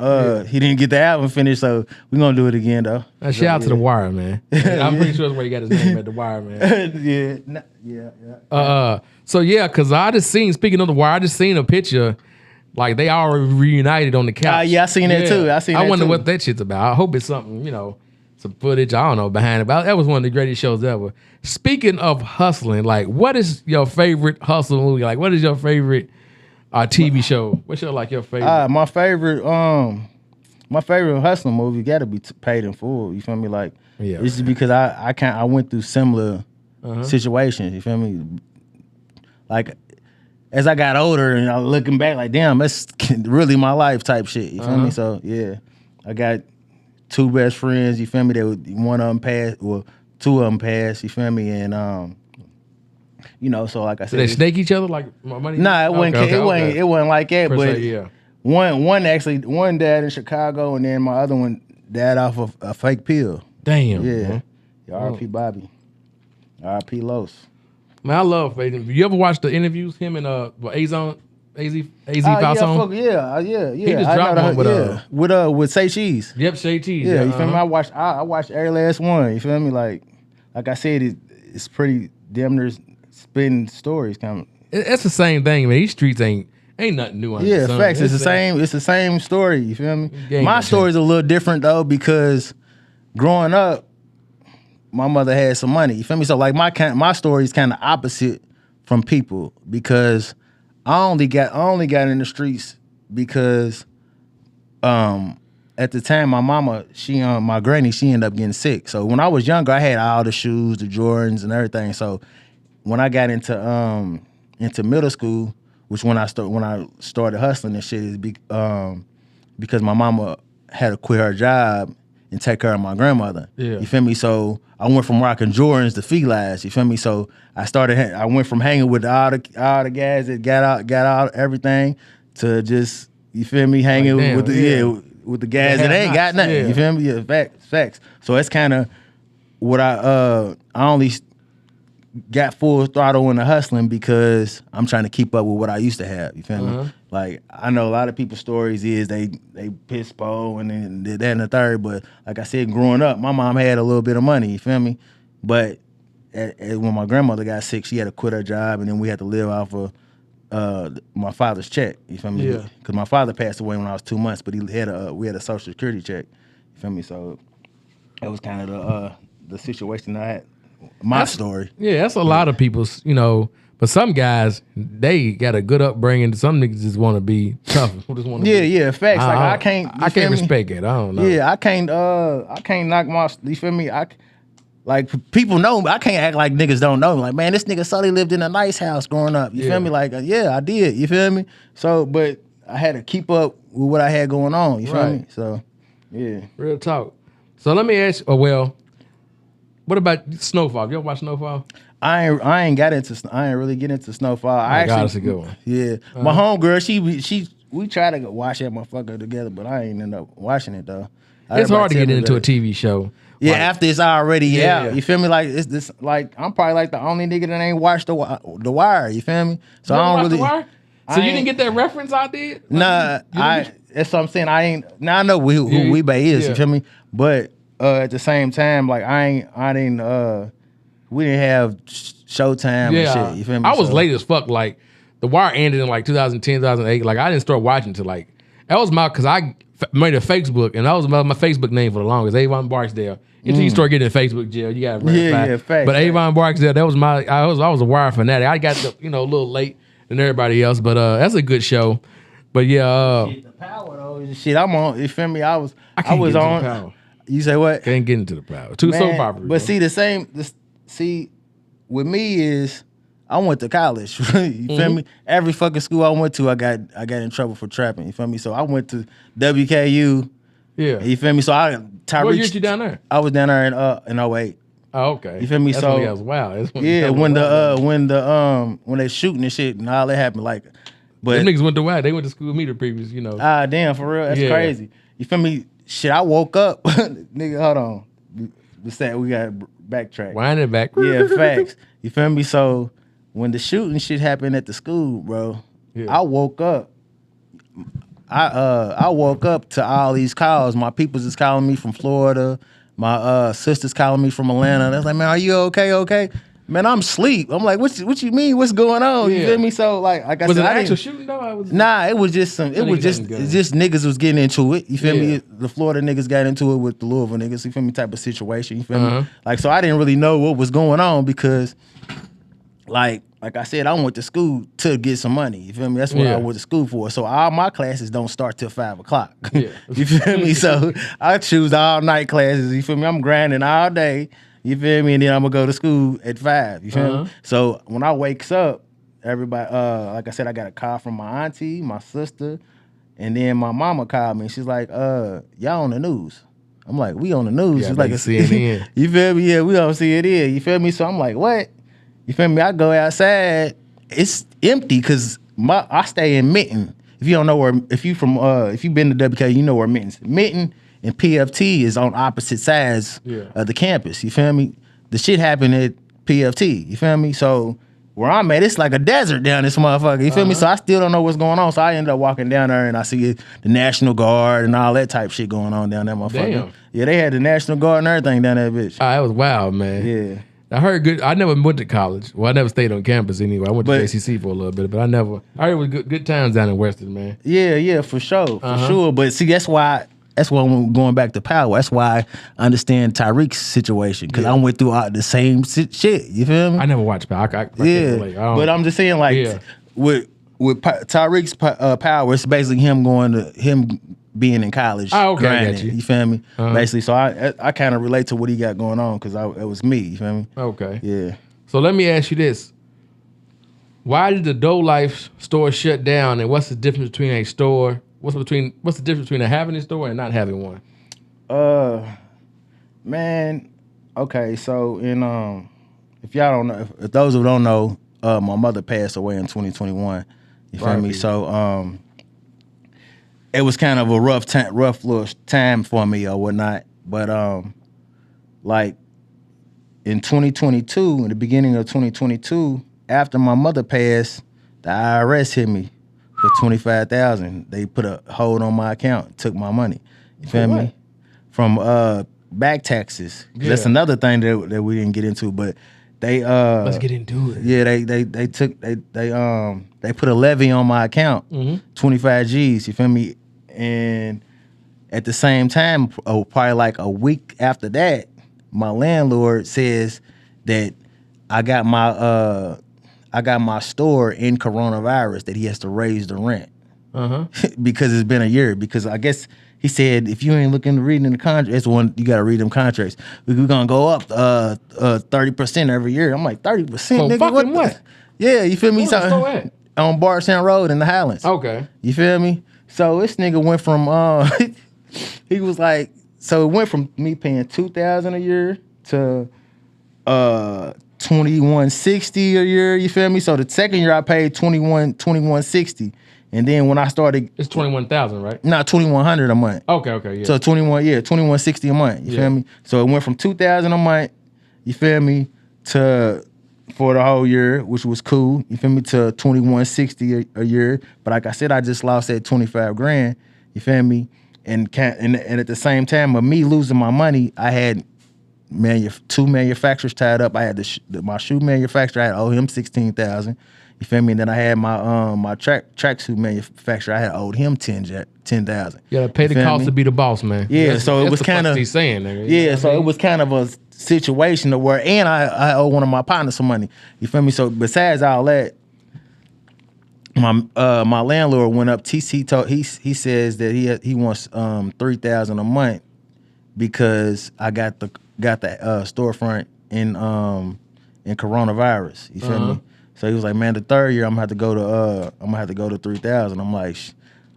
He didn't get the album finished, so we gonna do it again though. Shout out to The Wire, man. I'm pretty sure that's where he got his name at, The Wire, man. Yeah. So yeah, cause I just seen. Speaking of The Wire, I just seen a picture. Like they already reunited on the couch. Yeah, I seen that too. I wonder what that shit's about. I hope it's something, some footage. I don't know behind it. But that was one of the greatest shows ever. Speaking of hustling, like what is your favorite hustle movie? Like what is your favorite TV show? What's your favorite? My favorite hustling movie got to be Paid in Full. You feel me? Like it's just because I went through similar situations. You feel me? Like. As I got older and I looking back like, damn, that's really my life type shit. You feel me? So yeah, I got two best friends. You feel me? One of them passed. Well, two of them passed. You feel me? And so like I said, did they snake each other like money? Nah, it wasn't like that. But yeah. One dad in Chicago, and then my other one died off of a fake pill. Damn. Yeah. R.I.P. Bobby. R.I.P. Los. Man, I love Faden. You ever watch the interviews him and A-Zone, AZ Falzone? Yeah. He just dropped one with Say Cheese. Yep, Say Cheese. Yeah, you feel me? I watched every last one. You feel me? Like I said, it's pretty damn near spinning stories kind of. It's the same thing, man. These streets ain't nothing new. Yeah, facts. It's the same. It's the same story. You feel me? My story's a little different though because growing up. My mother had some money, you feel me? So like my story is kind of opposite from people because I only got in the streets because at the time my mama, my granny, she ended up getting sick. So when I was younger, I had all the shoes, the Jordans and everything. So when I got into middle school, which when I started hustling and shit is because my mama had to quit her job and take care of my grandmother. Yeah. You feel me? So I went from rocking Jordans to Feli's. You feel me? So I went from hanging with all the guys that got out everything to just, you feel me, hanging with the guys that ain't got nothing. Yeah. You feel me? Yeah, facts. So it's kind of what I only got full throttle in the hustling because I'm trying to keep up with what I used to have. You feel me? Like I know a lot of people's stories is they piss po and then did that and the third. But like I said, growing up, my mom had a little bit of money. You feel me? But when my grandmother got sick, she had to quit her job, and then we had to live off of my father's check. You feel me? Yeah. Because my father passed away when I was 2 months, but we had a Social Security check. You feel me? So that was kind of the situation I had. That's story. Yeah, that's a lot of people's, but some guys, they got a good upbringing. Some niggas just want to be tough. Yeah, facts. Like I can't respect it. I don't know. Yeah, I can't knock my, you feel me? Like people know me. I can't act like niggas don't know me. Like, man, this nigga Sully lived in a nice house growing up. You feel me? Like, yeah, I did. You feel me? So, but I had to keep up with what I had going on. You feel me? So, yeah. Real talk. So let me ask you, what about Snowfall? You ever watch Snowfall? I ain't really get into Snowfall. That's a good one. Yeah. My homegirl, we try to watch that motherfucker together, but I ain't end up watching it though. It's hard to get into a TV show. Yeah, after it's already out. You feel me? Like it's this. Like I'm probably like the only nigga that ain't watched the Wire. You feel me? So You I don't watch really. The Wire? So you didn't get that reference I did? Nah, that's what I'm saying. I ain't. Now I know who Weebay is. Yeah. You feel me? But at the same time, like we didn't have Showtime and shit. You feel me? I was late as fuck. Like The Wire ended in like 2010, 2008. Like I didn't start watching till like that was because I made a Facebook and that was my Facebook name for the longest. Avon Barksdale. Until you start getting in Facebook jail, you got to verify. facts. But Avon Barksdale, that was I was a Wire fanatic. I got a little late than everybody else, but that's a good show. But yeah, the Power though, shit. I'm on. You feel me? I was get into the on. Power. You say what? Can't get into the Power. Too soap opera. But see, with me is I went to college. You feel me? Every fucking school I went to, I got in trouble for trapping. You feel me? So I went to WKU. Yeah. You feel me? So Tyreek. What year you down there? I was down there in 08. Oh, okay. You feel me? That's So when I was wild. When they shooting and shit and all that happened, like, but them niggas went to wild. They went to school with me the previous, Ah, damn, for real, that's crazy. You feel me? Shit, I woke up, nigga. Hold on, we got backtrack. Wind it back. Yeah, facts. You feel me? So when the shooting shit happened at the school, bro, I woke up. I woke up to all these calls. My peoples is calling me from Florida. My sister's calling me from Atlanta. They're like, man, are you okay? Okay. Man, I'm asleep. I'm like, what you mean? What's going on? You feel me? So like I was said, it an actual shooting though? Nah, it was just just niggas was getting into it. You feel me? The Florida niggas got into it with the Louisville niggas. You feel me? Type of situation. You feel me? Like, so I didn't really know what was going on because like I said, I went to school to get some money. You feel me? That's what I went to school for. So all my classes don't start till 5 o'clock. Yeah. You feel me? So I choose all night classes. You feel me? I'm grinding all day. You feel me? And then I'm gonna go to school at 5. You feel me? So when I wakes up, everybody, like I said, I got a call from my auntie, my sister, and then my mama called me. She's like, y'all on the news. I'm like, we on the news. Yeah, She's like, CNN. You feel me? Yeah, we don't see it here. You feel me? So I'm like, what? You feel me? I go outside, it's empty because I stay in Minton. If you don't know if you've been to WK, you know where Minton's. Minton and PFT is on opposite sides of the campus. You feel me? The shit happened at PFT. You feel me? So where I'm at, it's like a desert down this motherfucker. You feel me? So I still don't know what's going on. So I end up walking down there and I see the National Guard and all that type shit going on down there, motherfucker. Damn. Yeah, they had the National Guard and everything down that bitch. That was wild, man. Yeah. I heard good. I never went to college. Well, I never stayed on campus anyway. I went to JCC for a little bit, but I heard it was good times down in Western, man. Yeah, for sure, for sure. But see, that's why I'm going back to Power. That's why I understand Tyreek's situation because I went through all the same shit. You feel me? I never watched Power. I can't relate. But I'm just saying, like, with Tyreek's Power, it's basically him being in college. Oh, okay, grinding, I got you. You feel me? Basically, so I kind of relate to what he got going on because it was me. You feel me? Okay. Yeah. So let me ask you this: why did the DohLyfe store shut down, and what's the difference between a store? What's the difference between having a store and not having one? Man, okay. So if y'all don't know, if those who don't know, my mother passed away in 2021. You feel me? So it was kind of a rough little time for me or whatnot. But like in 2022, in the beginning of 2022, after my mother passed, the IRS hit me for $25,000. They put a hold on my account, took my money. You feel me? From back taxes. That's another thing that we didn't get into, but they let's get into it. Yeah, they put a levy on my account, 25 G's. You feel me? And at the same time, probably like a week after that, my landlord says that I got my store in coronavirus, that he has to raise the rent because it's been a year. Because I guess he said if you ain't looking to read in the contract, it's one you got to read them contracts. We're gonna go up 30% every year. I'm like 30%, nigga. Fucking what? Yeah, you feel me? Where's the store at? On Bardstown Road in the Highlands. Okay. You feel me? So this nigga went from he was like, so it went from me paying $2,000 a year to $2,160 a year. You feel me? So the second year I paid $2,160, and then when I started, it's $21,000, right? Nah, $2,100 a month. Okay, yeah. So $2,160 a month. You feel me? So it went from $2,000 a month. You feel me? To for the whole year, which was cool. You feel me? To 2160 a year. But like I said, I just lost that 25 grand. You feel me? And at the same time of me losing my money, I had two manufacturers tied up. I had my shoe manufacturer. I had owe him $16,000. You feel me? And then I had my tracksuit manufacturer. I had owed him $10,000. You gotta pay the cost to be the boss, man. Yeah, so it was kind of he's saying there. Yeah, so it was kind of a situation to where, and I owe one of my partners some money. You feel me? So besides all that, my landlord went up. He says that he wants $3,000 a month because I got the storefront in coronavirus. You feel me? So he was like, man, the third year I'm gonna have to go to 3,000. I'm like,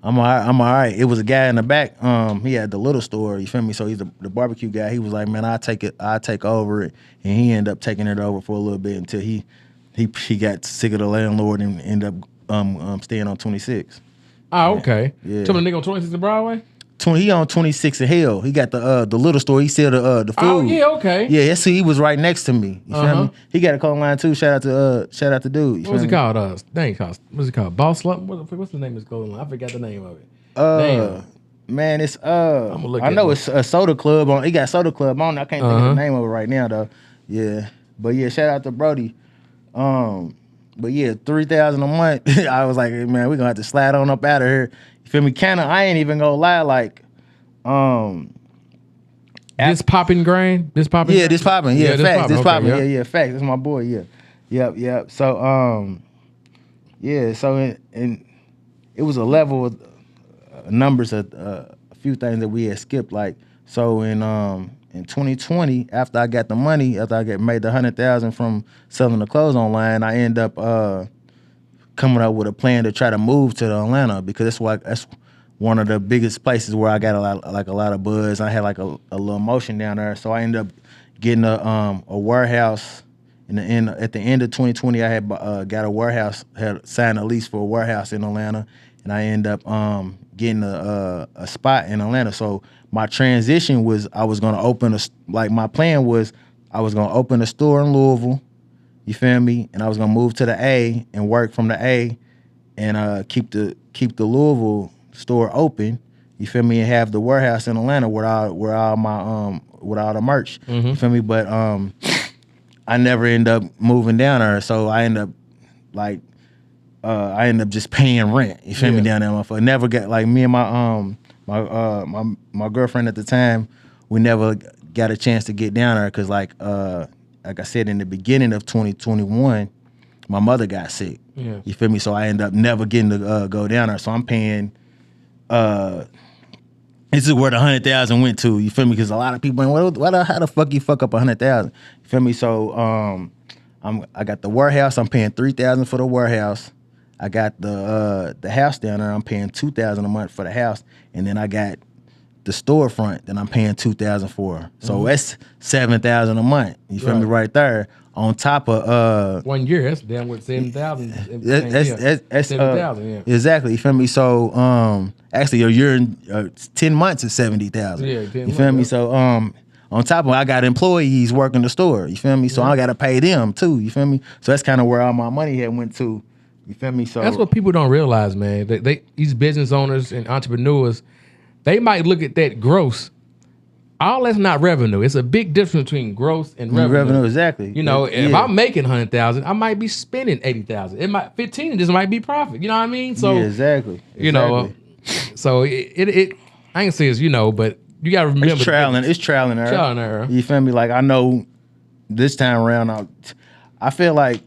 I'm all right. It was a guy in the back. He had the little store. You feel me? So he's the barbecue guy. He was like, man, I'll take over it, and he ended up taking it over for a little bit until he got sick of the landlord and ended up staying on 26. Oh, okay. Yeah. Tell the nigga on 26 and Broadway. He on 26 in Hill. He got the little store. He sell the food. Oh yeah, okay. Yeah, that's he was right next to me. You feel me? He got a call line too. Shout out to dude. What's it called? What's it called? Boss Lump? What's the name of his clothing line? I forgot the name of it. Damn. Man, it's I know it's a Soda Club on. He got Soda Club on. I can't think of the name of it right now though. Yeah, but yeah, shout out to Brody. But yeah, $3,000 a month. I was like, man, we're gonna have to slide on up out of here. You feel me? Kinda, I ain't even gonna lie, like, this popping grain? This popping? Yeah, this popping. Yeah, facts. This popping. Okay, yeah, facts. That's my boy. Yeah, yep. So, yeah. So, and it was a level of numbers of a few things that we had skipped. Like, so in 2020, after I got the money, after I made the $100,000 from selling the clothes online, I end up coming up with a plan to try to move to Atlanta because that's one of the biggest places where I got a lot of buzz. I had like a little motion down there, so I ended up getting a warehouse. At the end of 2020, I had got a warehouse, had signed a lease for a warehouse in Atlanta, and I ended up getting a spot in Atlanta. So my transition was I was going to open my plan was I was going to open a store in Louisville, you feel me, and I was going to move to the A and work from the A and keep the Louisville store open, you feel me, and have the warehouse in Atlanta where all the merch, you feel me. But I never end up moving down there, so I end up just paying rent. You feel me, down there, motherfucker. Never got like me and my girlfriend at the time. We never got a chance to get down there because like I said in the beginning of 2021, my mother got sick. Yeah. You feel me? So I end up never getting to go down there. So I'm paying. This is where the $100,000 went to. You feel me? Because a lot of people, how the fuck you fuck up $100,000? You feel me? So I got the warehouse. I'm paying $3,000 for the warehouse. I got the house down there. I'm paying $2,000 a month for the house, and then I got the storefront that I'm paying $2,000 for. So that's $7,000 a month. You feel me? Right there. On top of 1 year, that's damn what $7,000. That's $7,000. Yeah, exactly. You feel me? So actually, a year and 10 months is $70,000. Yeah, 10 you feel me? So on top of it, I got employees working the store. You feel me? So I got to pay them too. You feel me? So that's kind of where all my money had went to. You feel me? So that's what people don't realize, man. These business owners and entrepreneurs, they might look at that gross. All that's not revenue. It's a big difference between gross and revenue. Revenue, exactly. You know, if I'm making $100,000, I might be spending $80,000. It might 15. It just might be profit. You know what I mean? So yeah, exactly. You know, so it I ain't say it's but you gotta remember it's trial and error. Trial and error. You feel me? Like I know this time around, I feel like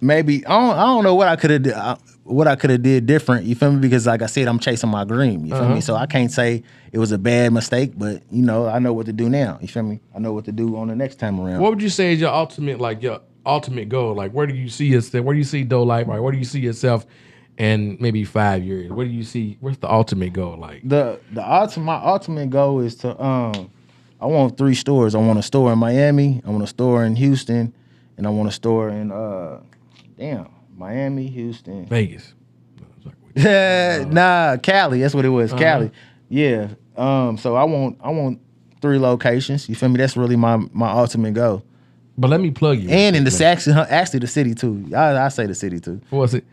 maybe I don't know what I could have did different. You feel me? Because like I said, I'm chasing my dream. You feel me? So I can't say it was a bad mistake, but I know what to do now. You feel me? I know what to do on the next time around. What would you say is your ultimate goal? Like where do you see yourself? Where do you see DohLyfe? Right? Where do you see yourself in maybe 5 years? Where do you see? What's the ultimate goal? Like my ultimate goal is to I want 3 stores. I want a store in Miami. I want a store in Houston, and I want a store in Miami, Houston, Vegas. Nah, Cali. That's what it was. Cali. Yeah. So I want 3 locations. You feel me? That's really my ultimate goal. But let me plug you. And in the actually the city too. I say the city too. What's it?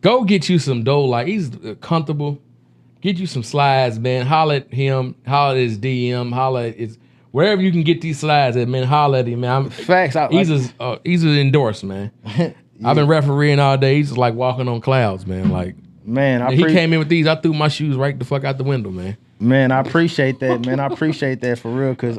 Go get you some DohLyfe. He's comfortable. Get you some slides, man. Holler at him. Holler at his DM. Holler at his wherever you can get these slides at, man. Holler at him, man. Facts. He's endorsed, man. Yeah. I've been refereeing all day. He's just like walking on clouds, man. Like, man, he came in with these. I threw my shoes right the fuck out the window, man. Man, I appreciate that, man. I appreciate that for real, cause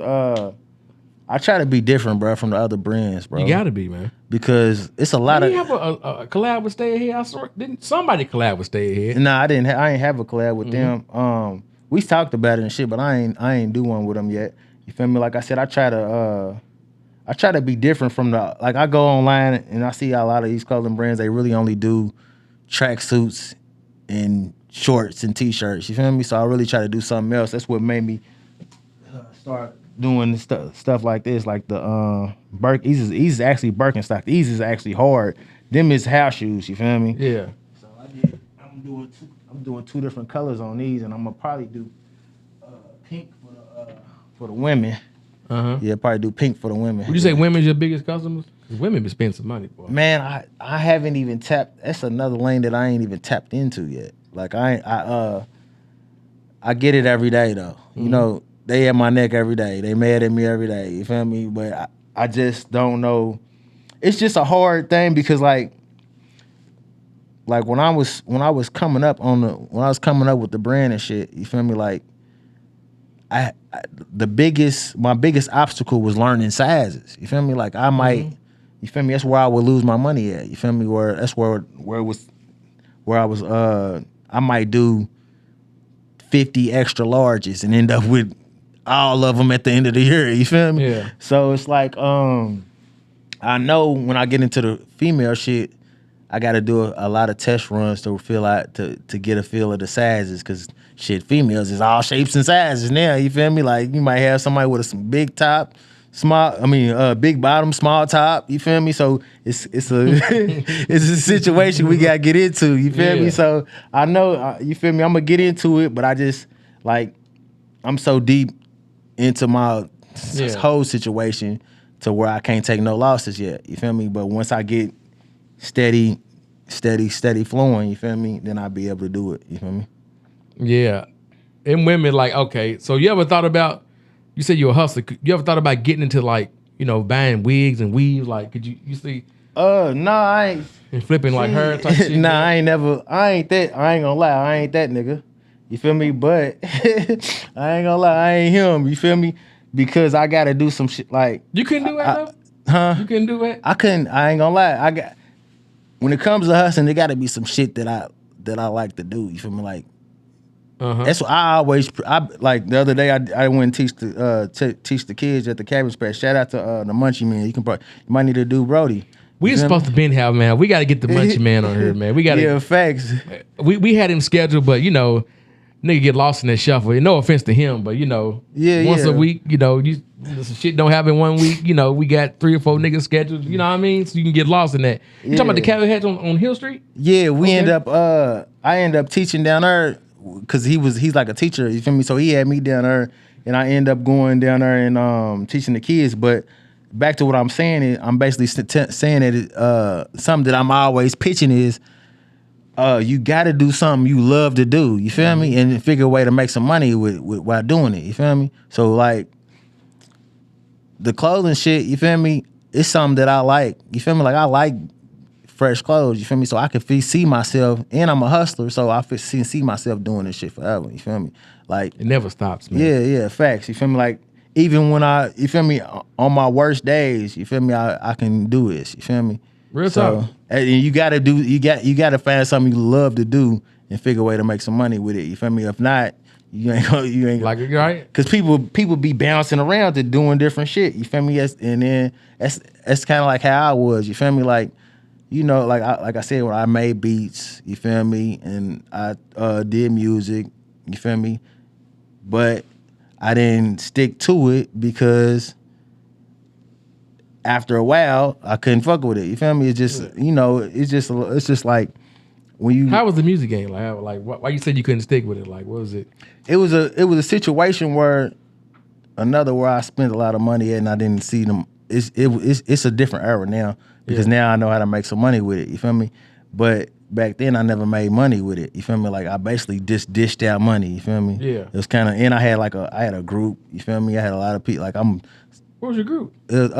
I try to be different, bro, from the other brands, bro. You gotta be, man. Because it's a lot of. You have a collab with Stay Ahead? I saw. Didn't somebody collab with Stay Ahead? Nah, I didn't. I ain't have a collab with them. We talked about it and shit, but I ain't do one with them yet. You feel me? Like I said, I try to be different from the. Like I go online and I see a lot of these clothing brands. They really only do tracksuits and shorts and t-shirts. You feel me? So I really try to do something else. That's what made me start doing stuff like this, like the Easy's is actually Birkenstock. Easy's is actually hard. Them is house shoes. You feel me? Yeah. So I'm doing two different colors on these, and I'm gonna probably do pink for the women. Yeah, probably do pink for the women. Would you say women's your biggest customers? 'Cause women be spending some money, boy. Man, I haven't even tapped. That's another lane that I ain't even tapped into yet. Like I get it every day though. You know, they at my neck every day. They mad at me every day. You feel me? But I just don't know. It's just a hard thing because like when I was coming up with the brand and shit. You feel me? Like my biggest obstacle was learning sizes. You feel me? Like I might. You feel me? That's where I would lose my money at. You feel me? I might do 50 extra larges and end up with all of them at the end of the year. You feel me? Yeah. So it's like I know when I get into the female shit, I got to do a lot of test runs to feel out to get a feel of the sizes because shit, females is all shapes and sizes now. You feel me? Like you might have somebody with a big top. Big bottom, small top. You feel me? So it's a it's a situation we gotta get into. You feel me? So I know you feel me. I'm gonna get into it, but I just like I'm so deep into my whole situation to where I can't take no losses yet. You feel me? But once I get steady flowing, you feel me? Then I'll be able to do it. You feel me? Yeah, and women like okay. So you ever thought about? You said you're a hustler. You ever thought about getting into like, buying wigs and weaves? Like, could you see? No, I ain't. And flipping like her type shit? Nah, I ain't that. I ain't gonna lie. I ain't that nigga. You feel me? But I ain't gonna lie. I ain't him. You feel me? Because I gotta do some shit like. You couldn't do that though? Huh? You couldn't do that? I couldn't. I ain't gonna lie. When it comes to hustling, there gotta be some shit that I like to do. You feel me? Like. That's what I like. The other day, I went and teach the kids at the Cabbage Patch. Shout out to the Munchie Man. You might need to do Brody. We supposed to been have man. We got to get the Munchie Man on here, man. We got facts. We had him scheduled, but nigga get lost in that shuffle. No offense to him, but once a week, some shit don't happen 1 week. We got 3 or 4 niggas scheduled. You know what I mean? So you can get lost in that. You talking about the Cabbage Patch on Hill Street? Yeah, I end up teaching down there. Cause he's like a teacher, you feel me? So he had me down there, and I end up going down there and teaching the kids. But back to what I'm saying is, I'm basically saying that something that I'm always pitching is, you got to do something you love to do. You feel me? And figure a way to make some money with while doing it. You feel me? So like the clothing shit, you feel me? It's something that I like. You feel me? Like I like fresh clothes, you feel me? So I can see myself, and I'm a hustler, so I see myself doing this shit forever. You feel me? Like it never stops, man. Yeah, facts. You feel me? Like even when you feel me, on my worst days, you feel me? I can do this. You feel me? Real talk. And you gotta find something you love to do and figure a way to make some money with it. You feel me? If not, you ain't like it, right? Because people be bouncing around to doing different shit. You feel me? And then that's kind of like how I was. You feel me? Like. Like I said, when I made beats, you feel me, and I did music, you feel me, but I didn't stick to it because after a while I couldn't fuck with it. You feel me? It's just it's just like when you. How was the music game? Like why you said you couldn't stick with it? Like what was it? It was a situation where I spent a lot of money at, and I didn't see it's a different era now because now I know how to make some money with it. You feel me? But back then I never made money with it. You feel me? Like I basically just dished out money. You feel me? Yeah. It was kind of, and I had a group. You feel me? I had a lot of people. Like What was your group? It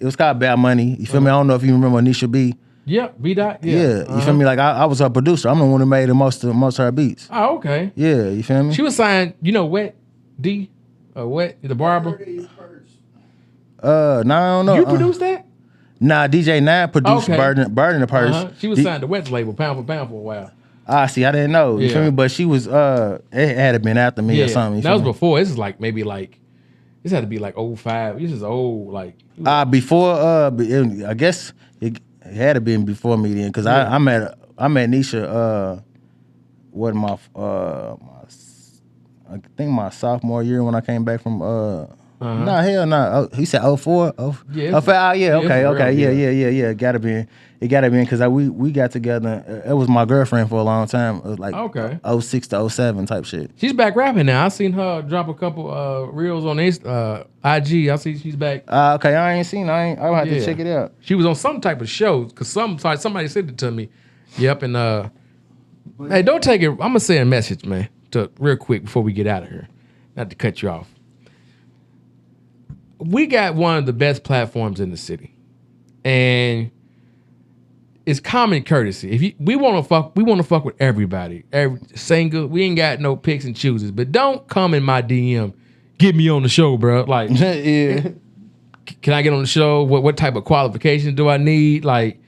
was called Bad Money. You feel me? I don't know if you remember Anisha B. Yeah, B Dot. Yeah, you feel me? Like I was her producer. I'm the one who made most of her beats. Oh, okay. Yeah, you feel me? She was signed, Wet D, Wet the barber. No, I don't know. You produced that? Nah, DJ Nine produced Okay. Burden the Purse. She was signed to Wet's label, Pound for Pound, for a while. See, I didn't know. You Yeah. feel me? But she was it had been after me or something. You that feel was me? before. This is like maybe like this had to be like 05. This is old like. Before I guess it had to been before me then, because I met Nisha what my I think my sophomore year when I came back from nah, hell no. He said 04? Yeah. Yeah. Gotta be. It gotta be because we got together. It was my girlfriend for a long time. It was like 06 to 07 type shit. She's back rapping now. I seen her drop a couple reels on IG. I see she's back. Okay, I ain't seen. I don't have to check it out. She was on some type of show because somebody sent it to me. Yep, and hey, don't take it. I'm gonna say a message, man, real quick before we get out of here. Not to cut you off. We got one of the best platforms in the city, and it's common courtesy. If we want to fuck with everybody, every single. We ain't got no picks and chooses, but don't come in my DM. Get me on the show, bro. Like, yeah. Can I get on the show? What type of qualifications do I need? Like,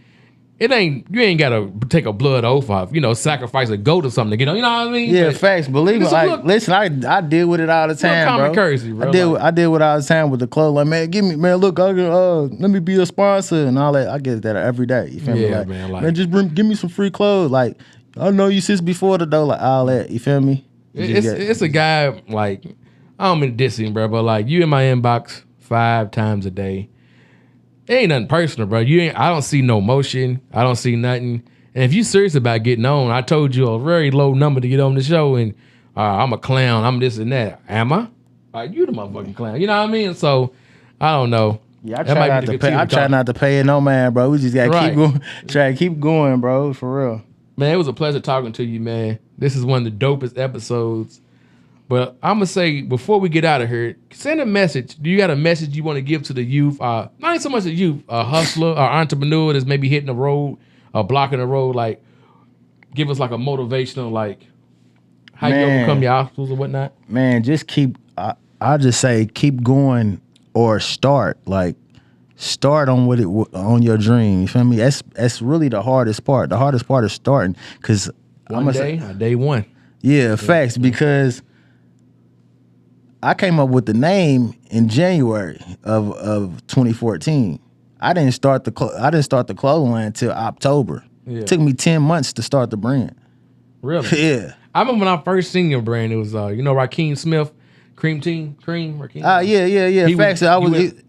you ain't gotta take a blood oath off, sacrifice a goat or something, you know what I mean? Yeah, but facts. Believe me, listen, I deal with it all the time, common bro. courtesy, bro. I deal with it all the time with the clothes. Like, man, look, let me be a sponsor and all that. I get that every day. You feel me? Like, man, just give me some free clothes. Like, I know you since before the door, like all that. You feel me? It's a guy like I don't mean to diss him, bro, but like you in my inbox 5 times a day. It ain't nothing personal, bro. I don't see no motion. I don't see nothing. And if you serious about getting on, I told you a very low number to get on the show, and I'm a clown. I'm this and that. Am I? Like, you the motherfucking clown. You know what I mean? So I don't know. Yeah, I try not to pay it no man, bro. We just gotta keep going. Try to keep going, bro. For real. Man, it was a pleasure talking to you, man. This is one of the dopest episodes. But I'm going to say, before we get out of here, send a message. Do you got a message you want to give to the youth? Not even so much the youth, a hustler or entrepreneur that's maybe hitting the road or blocking the road. Like, give us like a motivational, like, how you overcome your obstacles or whatnot. Man, just I just say keep going or start. Like, start on on your dream. You feel me? That's really the hardest part. The hardest part is starting. Because day one. Yeah, facts. Because I came up with the name in January of 2014. I didn't start the clothing line until October. Yeah. It took me 10 months to start the brand. Really? Yeah. I remember when I first seen your brand. It was Rakeem Smith, Cream. Rakeem. Yeah. Facts.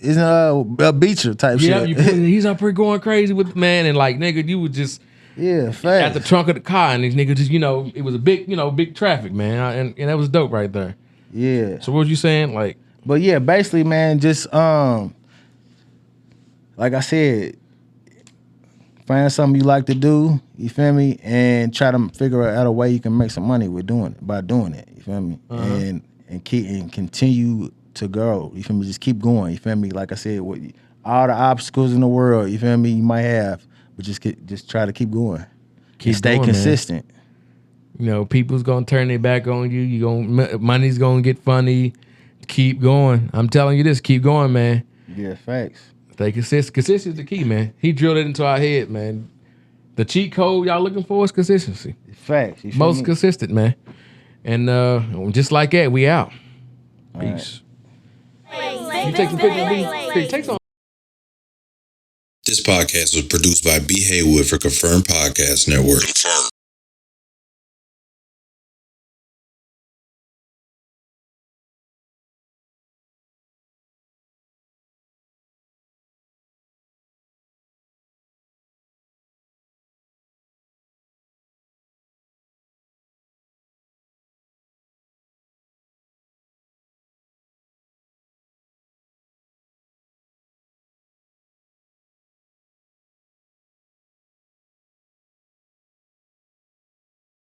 He's a Beecher type shit. Yeah, he's up here going crazy with the man, and like nigga, you would just facts. At the trunk of the car, and these niggas just it was a big traffic, man, and that was dope right there. Yeah. So what was you saying? Like, but yeah, basically, man, just like I said, find something you like to do. You feel me? And try to figure out a way you can make some money by doing it. You feel me? And continue to grow. You feel me? Just keep going. You feel me? Like I said, with all the obstacles in the world, you feel me? You might have, but just try to keep going. Stay consistent. Man. People's gonna turn their back on you. Money's gonna get funny. Keep going. I'm telling you this. Keep going, man. Yeah, facts. Stay consistent. Consistency is the key, man. He drilled it into our head, man. The cheat code y'all looking for is consistency. Facts. Most consistent, man. And just like that, we out. Peace. You take some pictures, take some. This podcast was produced by B. Haywood for Confirmed Podcast Network. Confirmed.